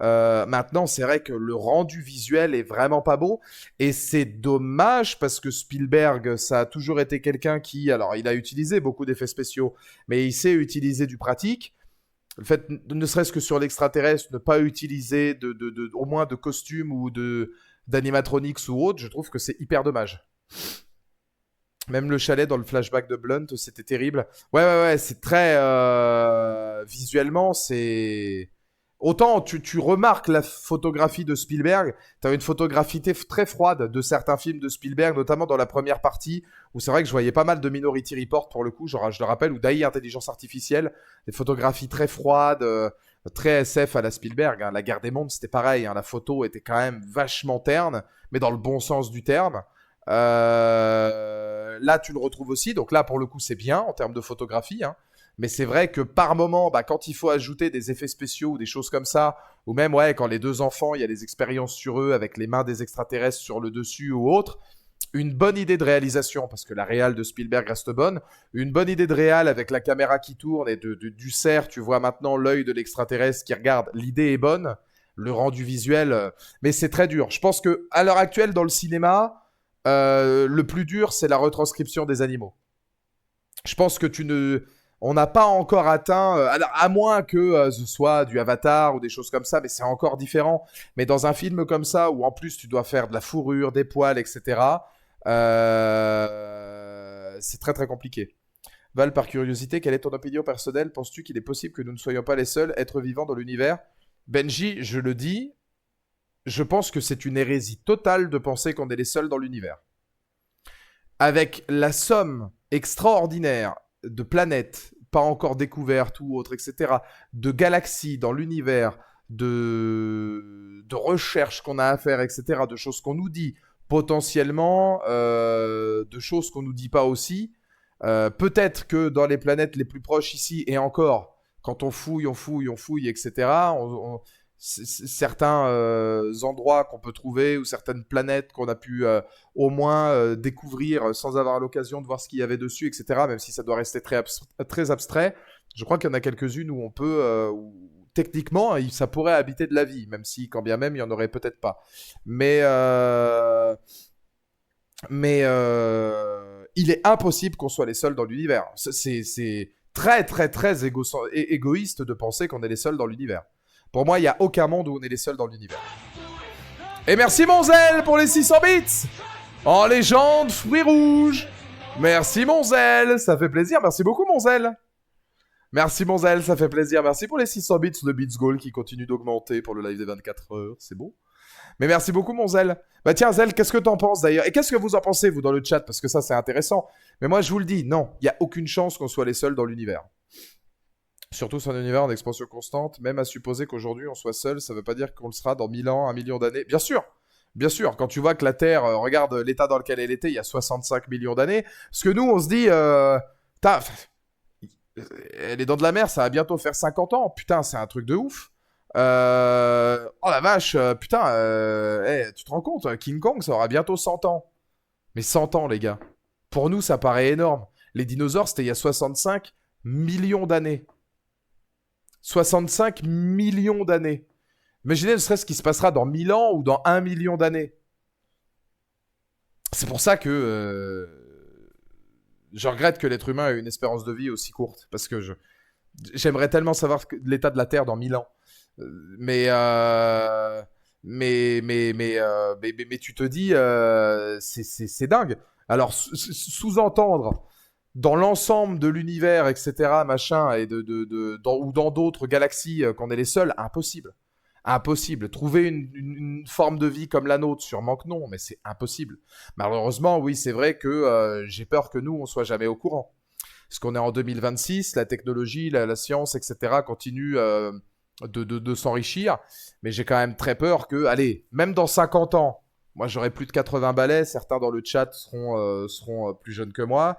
Maintenant, c'est vrai que le rendu visuel est vraiment pas beau. Et c'est dommage parce que Spielberg, ça a toujours été quelqu'un qui... Alors, il a utilisé beaucoup d'effets spéciaux, mais il sait utiliser du pratique. Le fait, ne serait-ce que sur l'extraterrestre, ne pas utiliser au moins de costumes ou d'animatronics ou autre, je trouve que c'est hyper dommage. Même le chalet dans le flashback de Blunt, c'était terrible. Ouais, ouais, ouais, c'est très... visuellement, c'est... Autant tu remarques la photographie de Spielberg, tu as une photographie très froide de certains films de Spielberg, notamment dans la première partie, où c'est vrai que je voyais pas mal de Minority Report pour le coup, genre, je le rappelle, ou d'AI Intelligence Artificielle, des photographies très froides, très SF à la Spielberg. Hein. La Guerre des Mondes, c'était pareil, hein. La photo était quand même vachement terne, mais dans le bon sens du terme. Là, tu le retrouves aussi, donc là, pour le coup, c'est bien en termes de photographie, hein. Mais c'est vrai que par moment, bah, quand il faut ajouter des effets spéciaux ou des choses comme ça, ou même ouais, quand les deux enfants, il y a des expériences sur eux avec les mains des extraterrestres sur le dessus ou autre, une bonne idée de réalisation, parce que la réal de Spielberg reste bonne, une bonne idée de réal avec la caméra qui tourne et du cerf, tu vois maintenant l'œil de l'extraterrestre qui regarde, l'idée est bonne, le rendu visuel, mais c'est très dur. Je pense que à l'heure actuelle, dans le cinéma, le plus dur, c'est la retranscription des animaux. Je pense que on n'a pas encore atteint, alors, à moins que ce soit du Avatar ou des choses comme ça, mais c'est encore différent. Mais dans un film comme ça, où en plus tu dois faire de la fourrure, des poils, etc., c'est très très compliqué. Val, par curiosité, quelle est ton opinion personnelle? Penses-tu qu'il est possible que nous ne soyons pas les seuls êtres vivants dans l'univers? Benji, je le dis, je pense que c'est une hérésie totale de penser qu'on est les seuls dans l'univers. Avec la somme extraordinaire de planètes pas encore découvertes ou autres, etc., de galaxies dans l'univers, de recherches qu'on a à faire, etc., de choses qu'on nous dit potentiellement, de choses qu'on nous dit pas aussi. Peut-être que dans les planètes les plus proches ici, et encore, quand on fouille, etc., certains endroits qu'on peut trouver ou certaines planètes qu'on a pu au moins découvrir sans avoir l'occasion de voir ce qu'il y avait dessus, etc., même si ça doit rester très abstrait, je crois qu'il y en a quelques-unes où on peut, techniquement, ça pourrait habiter de la vie, même si, quand bien même, il n'y en aurait peut-être pas. Mais il est impossible qu'on soit les seuls dans l'univers. C'est très, très, très égoïste de penser qu'on est les seuls dans l'univers. Pour moi, il n'y a aucun monde où on est les seuls dans l'univers. Et merci Monzel pour les 600 bits. En légende, fruits rouges. Merci Monzel, ça fait plaisir. Merci beaucoup Monzel. Merci Monzel, ça fait plaisir. Merci pour les 600 bits de Bits Goal qui continue d'augmenter pour le live des 24 heures. C'est beau. Mais merci beaucoup Monzel. Bah tiens Zel, qu'est-ce que t'en penses d'ailleurs? Et qu'est-ce que vous en pensez vous dans le chat? Parce que ça c'est intéressant. Mais moi je vous le dis, non, il n'y a aucune chance qu'on soit les seuls dans l'univers. Surtout sur un univers en expansion constante, même à supposer qu'aujourd'hui on soit seul, ça veut pas dire qu'on le sera dans 1000 ans, 1 million d'années. Bien sûr, quand tu vois que la Terre, regarde l'état dans lequel elle était il y a 65 millions d'années, parce que nous on se dit, Les Dents de la Mer, ça va bientôt faire 50 ans. Putain, c'est un truc de ouf. Oh la vache, putain, tu te rends compte, King Kong, ça aura bientôt 100 ans. Mais 100 ans, les gars. Pour nous, ça paraît énorme. Les dinosaures, c'était il y a 65 millions d'années. 65 millions d'années. Imaginez ne serait-ce ce qui se passera dans 1000 ans ou dans 1 million d'années. C'est pour ça que je regrette que l'être humain ait une espérance de vie aussi courte. Parce que j'aimerais tellement savoir l'état de la Terre dans 1000 ans. Mais, mais tu te dis, c'est dingue. Alors, sous-entendre dans l'ensemble de l'univers, etc., machin, et ou dans d'autres galaxies qu'on est les seuls, impossible. Impossible. Trouver une forme de vie comme la nôtre, sûrement que non, mais c'est impossible. Malheureusement, oui, c'est vrai que j'ai peur que nous, on soit jamais au courant. Parce qu'on est en 2026, la technologie, la science, etc., continue de s'enrichir, mais j'ai quand même très peur que, allez, même dans 50 ans, moi j'aurai plus de 80 balais, certains dans le chat seront plus jeunes que moi,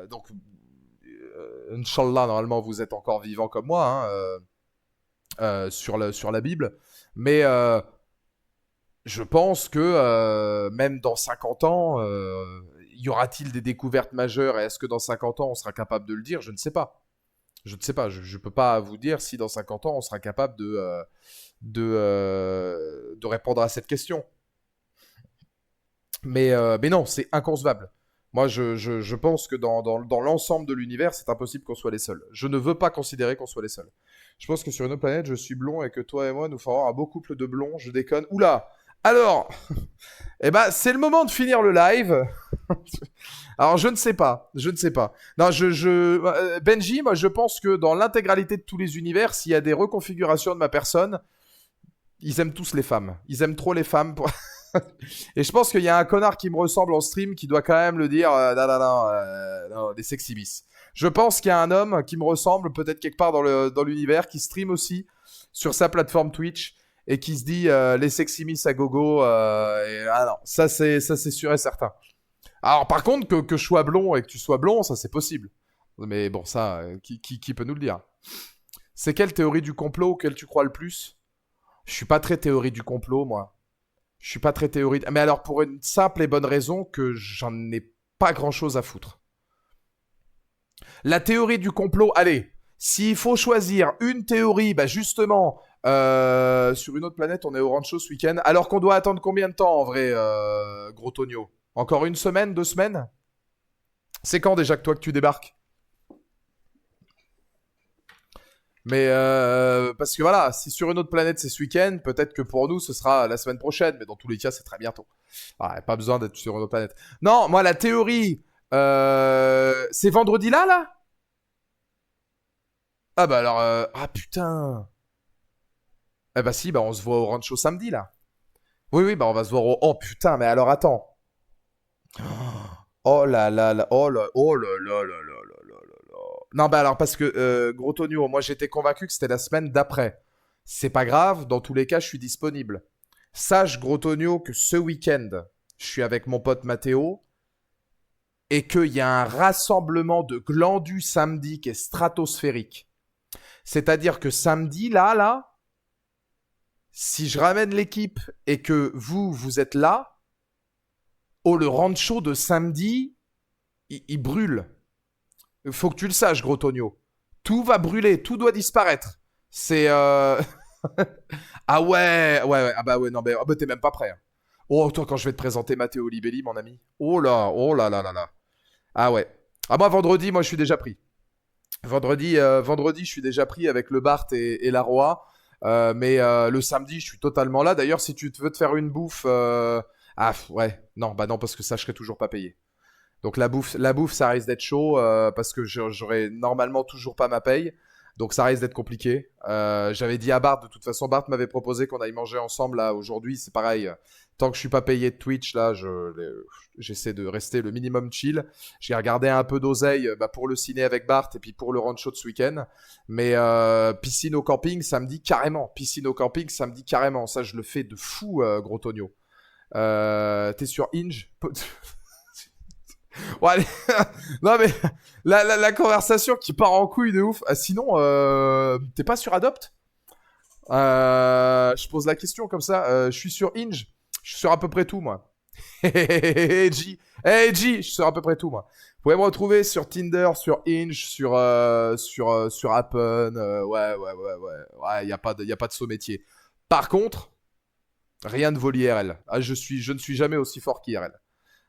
donc Inch'Allah, normalement vous êtes encore vivant comme moi, sur la Bible, mais je pense que même dans 50 ans, y aura-t-il des découvertes majeures, et est-ce que dans 50 ans on sera capable de le dire? Je ne sais pas. Je ne sais pas, je ne peux pas vous dire si dans 50 ans on sera capable de répondre à cette question. Mais non, c'est inconcevable. Moi, je pense que dans l'ensemble de l'univers, c'est impossible qu'on soit les seuls. Je ne veux pas considérer qu'on soit les seuls. Je pense que sur une autre planète, je suis blond et que toi et moi, nous ferons un beau couple de blonds. Je déconne. Oula! Alors, eh ben, c'est le moment de finir le live. Alors, je ne sais pas. Je ne sais pas. Non, Benji, moi, je pense que dans l'intégralité de tous les univers, s'il y a des reconfigurations de ma personne, ils aiment tous les femmes. Ils aiment trop les femmes. Et je pense qu'il y a un connard qui me ressemble en stream qui doit quand même le dire. Non, les sexy miss. Je pense qu'il y a un homme qui me ressemble, peut-être quelque part dans l'univers, qui stream aussi sur sa plateforme Twitch et qui se dit les sexy miss à gogo. Non, ça c'est sûr et certain. Alors par contre, que je sois blond et que tu sois blond, ça c'est possible. Mais bon, ça, qui peut nous le dire? C'est quelle théorie du complot auquel tu crois le plus? Je suis pas très théorie du complot, moi. Je suis pas très théorie... Mais alors pour une simple et bonne raison que j'en ai pas grand-chose à foutre. La théorie du complot, allez, s'il faut choisir une théorie, bah justement, sur une autre planète, on est au rancho ce week-end, alors qu'on doit attendre combien de temps en vrai, gros Tonio? Encore une semaine, 2 semaines? C'est quand déjà que toi que tu débarques? Mais parce que voilà, si sur une autre planète c'est ce week-end, peut-être que pour nous ce sera la semaine prochaine, mais dans tous les cas c'est très bientôt. Ah, pas besoin d'être sur une autre planète. Non, moi la théorie, c'est vendredi là? Ah bah alors, ah putain. Eh bah si, bah on se voit au rancho samedi là. Oui, oui, bah on va se voir au... Oh putain, mais alors attends. Oh là là là, oh là là là là là là là là. Non, bah alors parce que, gros Tonio, moi j'étais convaincu que c'était la semaine d'après. C'est pas grave, dans tous les cas, je suis disponible. Sache, gros Tonio, que ce week-end, je suis avec mon pote Mathéo et qu'il y a un rassemblement de glandus samedi qui est stratosphérique. C'est-à-dire que samedi, là, si je ramène l'équipe et que vous êtes là, oh, le rancho de samedi, il brûle. Faut que tu le saches, gros Tonio. Tout va brûler, tout doit disparaître. C'est... ah ouais. Ah bah ouais, non, mais oh, bah, t'es même pas prêt. Hein. Oh, toi, quand je vais te présenter Matteo Libelli, mon ami. Oh là là là là. Ah ouais. Ah moi, vendredi, moi, je suis déjà pris. Vendredi, je suis déjà pris avec le Bart et la Roi. Mais le samedi, je suis totalement là. D'ailleurs, si tu veux te faire une bouffe... Ah ouais, non, bah non, parce que ça, je serais toujours pas payé. Donc la bouffe, ça risque d'être chaud parce que j'aurai normalement toujours pas ma paye. Donc ça risque d'être compliqué. J'avais dit à Bart, de toute façon, Bart m'avait proposé qu'on aille manger ensemble là aujourd'hui. C'est pareil. Tant que je suis pas payé de Twitch, là, j'essaie de rester le minimum chill. J'ai regardé un peu d'oseille pour le ciné avec Bart et puis pour le rancho de ce week-end. Mais piscine au camping, ça me dit carrément. Piscine au camping, ça me dit carrément. Ça, je le fais de fou, gros Tonio. T'es sur Inge? Bon, allez. Non, mais la conversation qui part en couille de ouf. Ah, sinon, t'es pas sur Adopt? Je pose la question comme ça. Je suis sur Hinge. Je suis sur à peu près tout, moi. Hey G, hey G, je suis sur à peu près tout, moi. Vous pouvez me retrouver sur Tinder, sur Hinge, sur Appen. Ouais, y a pas de saut métier. Par contre, rien ne vaut l'IRL. Ah, je ne suis jamais aussi fort qu'IRL.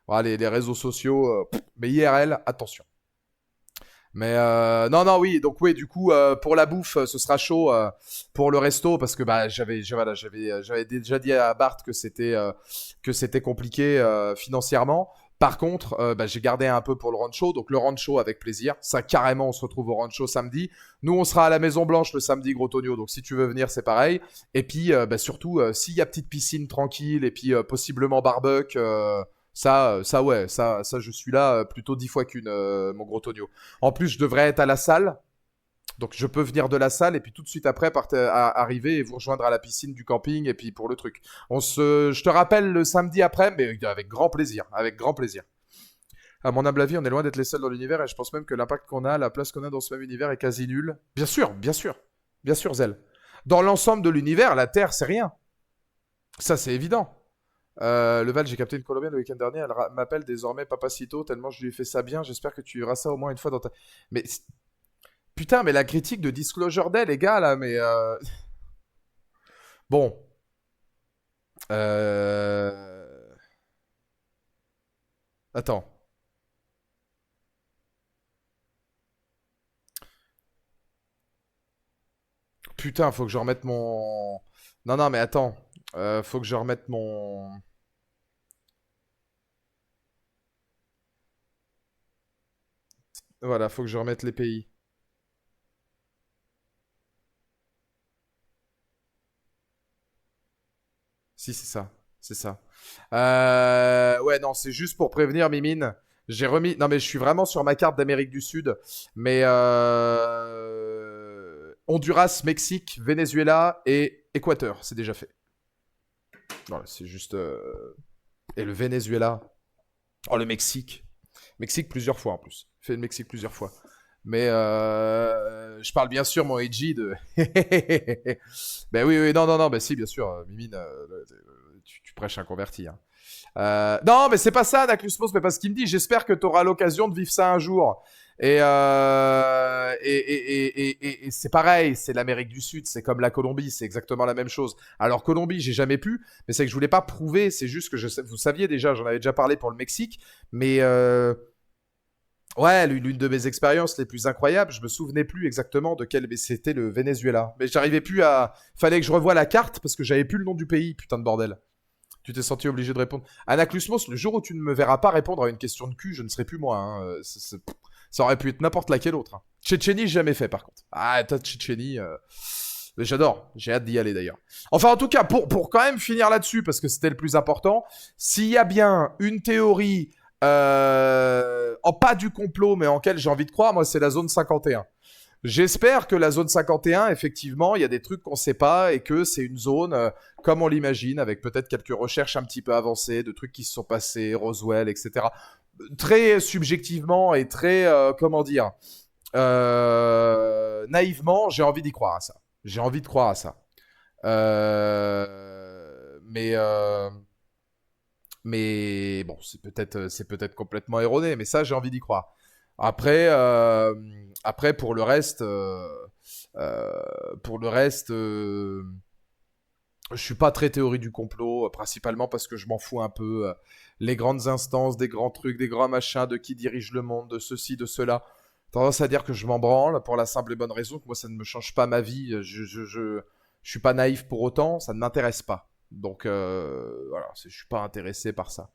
Voilà, les réseaux sociaux, mais IRL, attention. Mais non, non, oui, donc oui, du coup, pour la bouffe, ce sera chaud pour le resto parce que bah j'avais déjà dit à Bart que c'était compliqué financièrement. Par contre, bah, j'ai gardé un peu pour le rancho, donc le rancho avec plaisir. Ça carrément, on se retrouve au rancho samedi. Nous, on sera à la Maison Blanche le samedi, Gros Tonio. Donc si tu veux venir, c'est pareil. Et puis bah, surtout, s'il y a petite piscine tranquille et puis possiblement barbecue. Ouais, ça, je suis là plutôt 10 fois qu'une, mon Gros Tonio. En plus, je devrais être à la salle. Donc, je peux venir de la salle et puis tout de suite après, arriver et vous rejoindre à la piscine du camping et puis pour le truc. Je te rappelle le samedi après, mais avec grand plaisir. Avec grand plaisir. À mon humble avis, on est loin d'être les seuls dans l'univers et je pense même que l'impact qu'on a, la place qu'on a dans ce même univers est quasi nulle. Bien sûr, bien sûr. Bien sûr, Zell. Dans l'ensemble de l'univers, la Terre, c'est rien. Ça, c'est évident. Le Val, j'ai capté une Colombienne le week-end dernier. Elle m'appelle désormais Papacito tellement je lui ai fait ça bien. J'espère que tu verras ça au moins une fois dans ta. Mais putain, mais la critique de Disclosure Day, les gars, là, mais. Bon. Euh... Attends. Putain, faut que je remette mon. Non, non, mais attends. Faut que je remette mon. Voilà, faut que je remette les pays. Si, c'est ça. C'est ça. Ouais, non, c'est juste pour prévenir Mimine. J'ai remis. Non, mais je suis vraiment sur ma carte d'Amérique du Sud. Mais Honduras, Mexique, Venezuela et Équateur, c'est déjà fait. Voilà, c'est juste. Et le Venezuela. Oh, le Mexique. Mexique plusieurs fois en plus. Fait le Mexique plusieurs fois. Mais je parle bien sûr, mon Eiji, de. Ben oui, oui, non, non, non, ben si, bien sûr, Mimine, tu prêches un converti. Hein. Non, mais c'est pas ça, Naclusmos, mais parce qu'il me dit, j'espère que tu auras l'occasion de vivre ça un jour. Et c'est pareil, c'est l'Amérique du Sud, c'est comme la Colombie, c'est exactement la même chose. Alors Colombie, j'ai jamais pu, mais c'est que je voulais pas prouver, c'est juste que vous saviez déjà, j'en avais déjà parlé pour le Mexique, mais ouais, l'une de mes expériences les plus incroyables, je me souvenais plus exactement de quel, mais c'était le Venezuela. Mais j'arrivais plus à, fallait que je revoie la carte parce que j'avais plus le nom du pays, putain de bordel. Tu t'es senti obligé de répondre. Anaclusmos, le jour où tu ne me verras pas répondre à une question de cul, je ne serai plus moi. Hein. Ça aurait pu être n'importe laquelle autre. Hein. Tchétchénie, jamais fait par contre. Ah, toi, Tchétchénie. Mais j'adore. J'ai hâte d'y aller d'ailleurs. Enfin, en tout cas, pour quand même finir là-dessus, parce que c'était le plus important, s'il y a bien une théorie, en pas du complot, mais en quelle j'ai envie de croire, moi, c'est la zone 51. J'espère que la zone 51, effectivement, il y a des trucs qu'on ne sait pas et que c'est une zone comme on l'imagine, avec peut-être quelques recherches un petit peu avancées, de trucs qui se sont passés, Roswell, etc. Très subjectivement et très, comment dire, naïvement, j'ai envie d'y croire à ça. J'ai envie de croire à ça. Mais bon, c'est peut-être complètement erroné, mais ça, j'ai envie d'y croire. Après, après pour le reste, je suis pas très théorie du complot, principalement parce que je m'en fous un peu. Les grandes instances, des grands trucs, des grands machins, de qui dirige le monde, de ceci, de cela. Tendance à dire que je m'en branle pour la simple et bonne raison que moi, ça ne me change pas ma vie. Je suis pas naïf pour autant, ça ne m'intéresse pas. Donc, voilà, je suis pas intéressé par ça.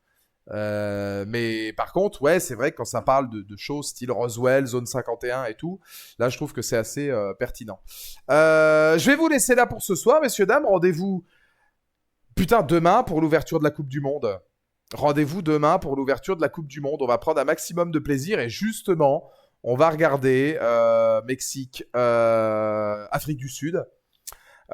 Mais par contre, ouais, c'est vrai que quand ça parle de choses style Roswell, Zone 51 et tout, là, je trouve que c'est assez pertinent. Je vais vous laisser là pour ce soir, messieurs, dames. Rendez-vous, putain, demain pour l'ouverture de la Coupe du Monde. Rendez-vous demain pour l'ouverture de la Coupe du Monde. On va prendre un maximum de plaisir et justement, on va regarder Mexique, Afrique du Sud.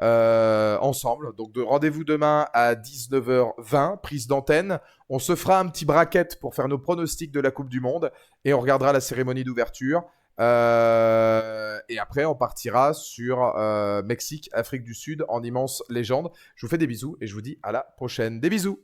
ensemble. Donc rendez-vous demain à 19h20, prise d'antenne. On se fera un petit bracket pour faire nos pronostics de la Coupe du Monde et on regardera la cérémonie d'ouverture. Et après, on partira sur Mexique, Afrique du Sud en immense légende. Je vous fais des bisous et je vous dis à la prochaine. Des bisous!